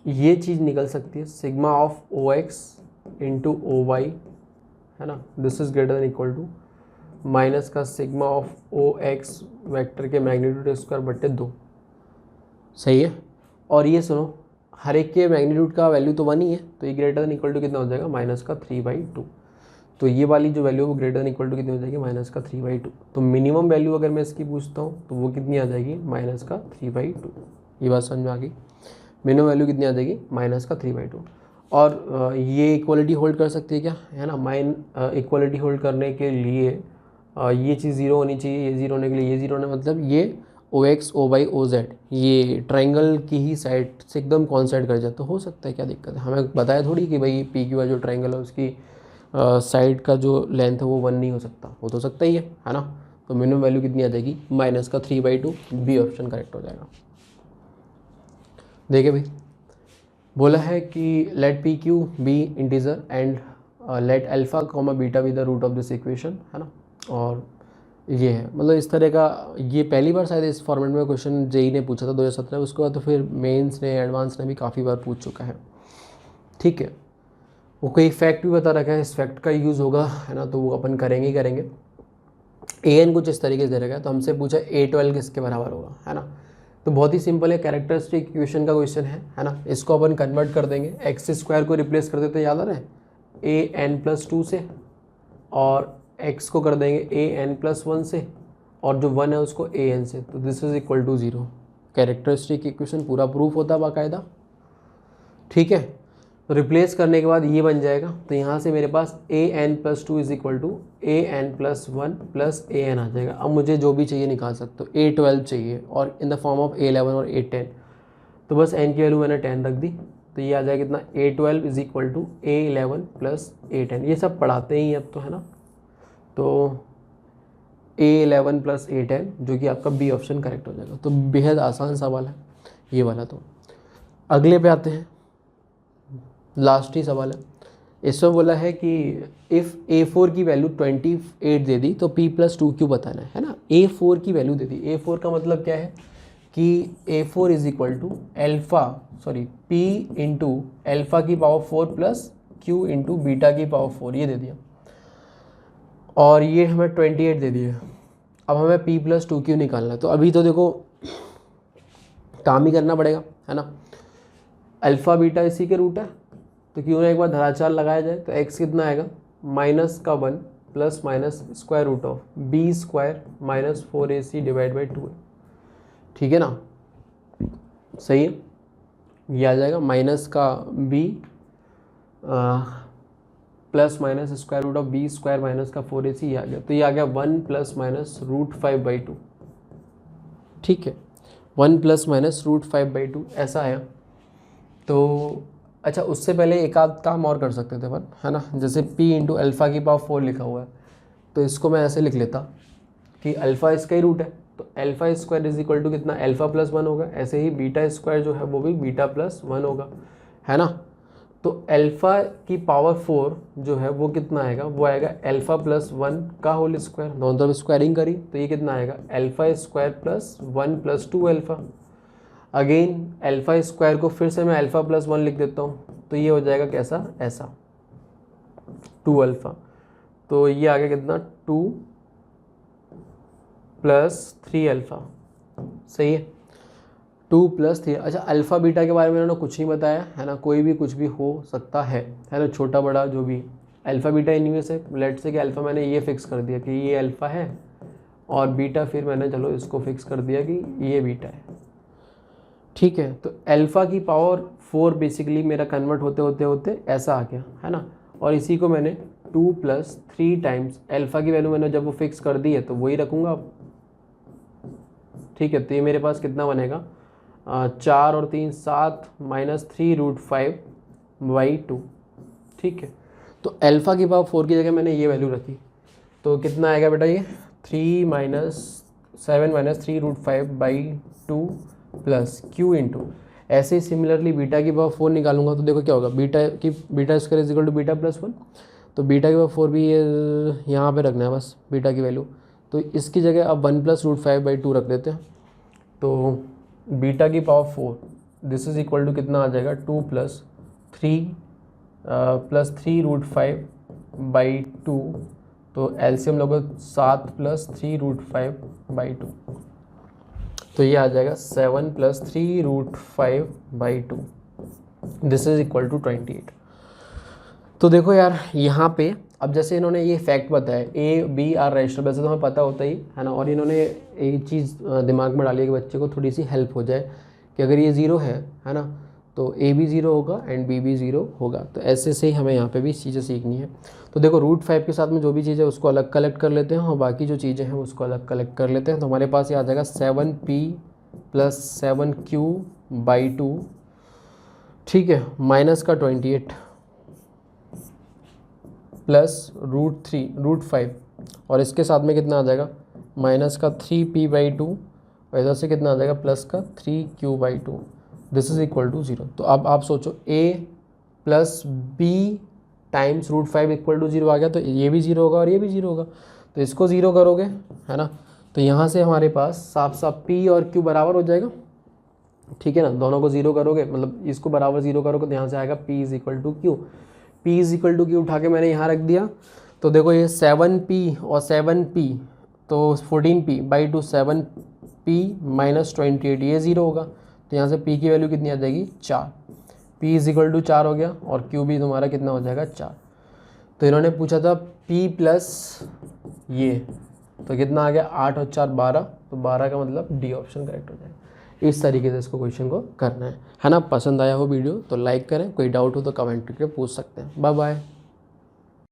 ये चीज़ निकल सकती है sigma of O X into O Y है ना, this is greater than equal to minus का sigma of O X vector के मैग्नीट्यूड स्क्वायर बट्टे 2, सही है। और ये सुनो, हर एक के मैग्नीट्यूड का वैल्यू तो 1 ही है, तो ये ग्रेटर देन इक्वल टू कितना हो जाएगा, माइनस का 3/2। तो ये वाली जो वैल्यू है वो ग्रेटर देन इक्वल टू कितनी हो जाएगी, माइनस का 3/2। तो मिनिमम वैल्यू अगर मैं इसकी पूछता हूँ तो वो कितनी आ जाएगी, माइनस का 3/2। ये बात समझ में आ गई, मिनिमम वैल्यू कितनी आ जाएगी, माइनस का 3/2। और ये इक्वलिटी होल्ड कर सकती है क्या, है ना। इक्वलिटी होल्ड करने के लिए ये चीज़ ज़ीरो होनी चाहिए, ये ज़ीरो होने के लिए ये ज़ीरो होना, मतलब ये ओ एक्स ओ वाई ओ जेड ये ट्राइंगल की ही साइड से एकदम कॉन्साइड कर जाए तो हो सकता है, क्या दिक्कत है। हमें बताया थोड़ी कि भाई पी क्यू वाई जो ट्राइंगल है उसकी साइड का जो लेंथ है वो 1 नहीं हो सकता, हो तो सकता ही है ना। तो मिनिमम वैल्यू कितनी आ जाएगी, माइनस का 3/2। बी ऑप्शन करेक्ट हो जाएगा। देखिए भाई, बोला है कि let p q be integer and let alpha comma beta be the root of this equation, है ना। और ये है, मतलब इस तरह का, ये पहली बार शायद इस फॉर्मेट में क्वेश्चन जेई ने पूछा था 2017, उसके बाद तो फिर मेंस ने एडवांस ने भी काफ़ी बार पूछ चुका है, ठीक है। वो कोई फैक्ट भी बता रखा है, इस फैक्ट का यूज़ होगा, है ना, तो वो अपन करेंगे ही करेंगे। an कुछ इस तरीके से दे रखा है, तो हमसे पूछा a12 किसके बराबर होगा, है ना। तो बहुत ही सिंपल है, कैरेक्टरिस्टिक इक्वेशन का क्वेश्चन है ना। इसको अपन कन्वर्ट कर देंगे, एक्स स्क्वायर को रिप्लेस कर देते हैं, याद आ रहा है, an+2 से, और x को कर देंगे an+1 से, और जो 1 है उसको an से, तो this is equal to 0। Characteristic equation पूरा प्रूफ होता है बाकायदा, ठीक है। तो रिप्लेस करने के बाद ये बन जाएगा, तो यहाँ से मेरे पास an+2 is equal to an+1 plus an आ जाएगा। अब मुझे जो भी चाहिए निकाल सकते हो, a12 चाहिए और in the form of a11 और a10, तो बस n की वैल्यू मैंने 10 रख दी, तो ये आ जाएगा कितना, a12 is equal to a11 plus a10। ये सब पढ़ाते ही अब तो, है ना। तो a11 प्लस a10 जो कि आपका बी ऑप्शन करेक्ट हो जाएगा। तो बेहद आसान सवाल है ये वाला। तो अगले पे आते हैं, लास्ट ही सवाल है। इसमें बोला है कि इफ़ a4 की वैल्यू 28 दे दी तो p+2 क्यों बताना है ना। a4 की वैल्यू दे दी, a4 का मतलब क्या है कि a4 is equal to p into alpha की power 4 plus q into beta की पावर 4, ये दे दिया, और ये हमें 28 दे दिए। अब हमें p+2 क्यों निकालना है, तो अभी तो देखो काम ही करना पड़ेगा, है ना। अल्फ़ा बीटा इसी के रूट है, तो क्यों ना एक बार धराचार लगाया जाए। तो x कितना आएगा, -1 plus minus square root of b² minus 4ac divide by 2 है, ठीक है ना, सही है। ये आ जाएगा माइनस का b plus minus square root of b² minus का 4ac, ये आ गया। तो ये आ गया 1 प्लस माइनस √5/2, ठीक है, 1 प्लस माइनस √5/2 ऐसा आया। तो अच्छा, उससे पहले एक आध काम और कर सकते थे अपन, है ना। जैसे p इंटू अल्फ़ा की पावर 4 लिखा हुआ है, तो इसको मैं ऐसे लिख लेता कि अल्फ़ा इसका ही रूट है, तो alpha square is equal to कितना, α+1 होगा। ऐसे ही बीटा स्क्वायर जो है वो भी β+1 होगा, है ना। तो अल्फ़ा की पावर 4 जो है वो कितना आएगा, वो आएगा α+1 का होल स्क्वायर, दोनों तरफ स्क्वायरिंग करी तो ये कितना आएगा, α² plus 1 plus 2α। Again alpha square को फिर से मैं α+1 लिख देता हूँ, तो ये हो जाएगा कैसा, ऐसा 2α। तो ये आ गया कितना, 2 प्लस 3α, सही है, 2 प्लस 3। अच्छा, अल्फ़ा बीटा के बारे में उन्होंने कुछ नहीं बताया, है ना। कोई भी कुछ भी हो सकता है ना, छोटा बड़ा जो भी। अल्फ़ा बीटा इनमें से लेट से कि अल्फ़ा मैंने ये फिक्स कर दिया कि ये अल्फ़ा है, और बीटा फिर मैंने चलो इसको फिक्स कर दिया कि ये बीटा है, ठीक है। तो अल्फ़ा की पावर 4 बेसिकली मेरा कन्वर्ट होते होते होते ऐसा आ गया, है ना। और इसी को मैंने 2 प्लस 3 टाइम्स अल्फ़ा की वैल्यू मैंने जब वो फिक्स कर दी है तो वही रखूँगा अब, ठीक है। तो ये मेरे पास कितना बनेगा, 4 और 3 7 माइनस 3√5/2, ठीक है। तो अल्फ़ा की पावर 4 की जगह मैंने ये वैल्यू रखी, तो कितना आएगा बेटा, ये 7 माइनस 3√5/2 प्लस q इंटू, ऐसे ही सिमिलरली बीटा की पावर 4 निकालूंगा तो देखो क्या होगा, beta square is equal to β+1, तो बीटा की पावर 4 भी यहाँ पे रखना है बस बीटा की वैल्यू। तो इसकी जगह अब 1 प्लस √5/2 रख देते हैं, तो बीटा की power 4 this is equal to कितना आ जाएगा, 2 प्लस 3 √5 5/2, तो एलसीएम लोगे 7 + 3√5/2, तो ये आ जाएगा 7 + 3√5/2, दिस इज इक्वल टू 28। तो देखो यार यहाँ पे अब जैसे इन्होंने ये फैक्ट बताया ए बी आर रजिस्टर, वैसे तो हमें पता होता ही है ना, और इन्होंने एक चीज़ दिमाग में डाली है कि बच्चे को थोड़ी सी हेल्प हो जाए कि अगर ये ज़ीरो है ना, तो ए भी ज़ीरो होगा एंड बी भी ज़ीरो होगा। तो ऐसे से ही हमें यहाँ पे भी चीज़ें सीखनी है। तो देखो √5 के साथ में जो भी चीज़ है उसको अलग कलेक्ट कर लेते हैं और बाकी जो चीज़ें हैं उसको अलग कलेक्ट कर लेते हैं। तो हमारे पास ये आ जाएगा 7p + 7q/2, ठीक है, माइनस का 28 प्लस √5, और इसके साथ में कितना आ जाएगा माइनस का 3p/2, और इधर से कितना आ जाएगा प्लस का 3q/2, this is equal to 0। तो अब आप सोचो a + b times √5 equal to 0 आ गया, तो ये भी 0 होगा और ये भी 0 होगा, तो इसको 0 करोगे है ना, तो यहाँ से हमारे पास साफ साफ p और q बराबर हो जाएगा, ठीक है ना। दोनों को 0 करोगे मतलब इसको बराबर 0 करोगे तो यहाँ से आएगा p = q, p = q उठा के मैंने यहाँ रख दिया। तो देखो ये 7p और 7p, तो 14p/2 7p - 28, ये 0 होगा, तो यहाँ से p की वैल्यू कितनी आ जाएगी 4, p = 4 हो गया, और q भी तुम्हारा कितना हो जाएगा 4। तो इन्होंने पूछा था p प्लस ये, तो कितना आ गया 8 और 4 12, तो 12 का मतलब डी ऑप्शन करेक्ट हो जाएगा। इस तरीके से इसको क्वेश्चन को करना है ना। पसंद आया हो वीडियो तो लाइक करें, कोई डाउट हो तो कमेंट करके पूछ सकते हैं। Bye bye.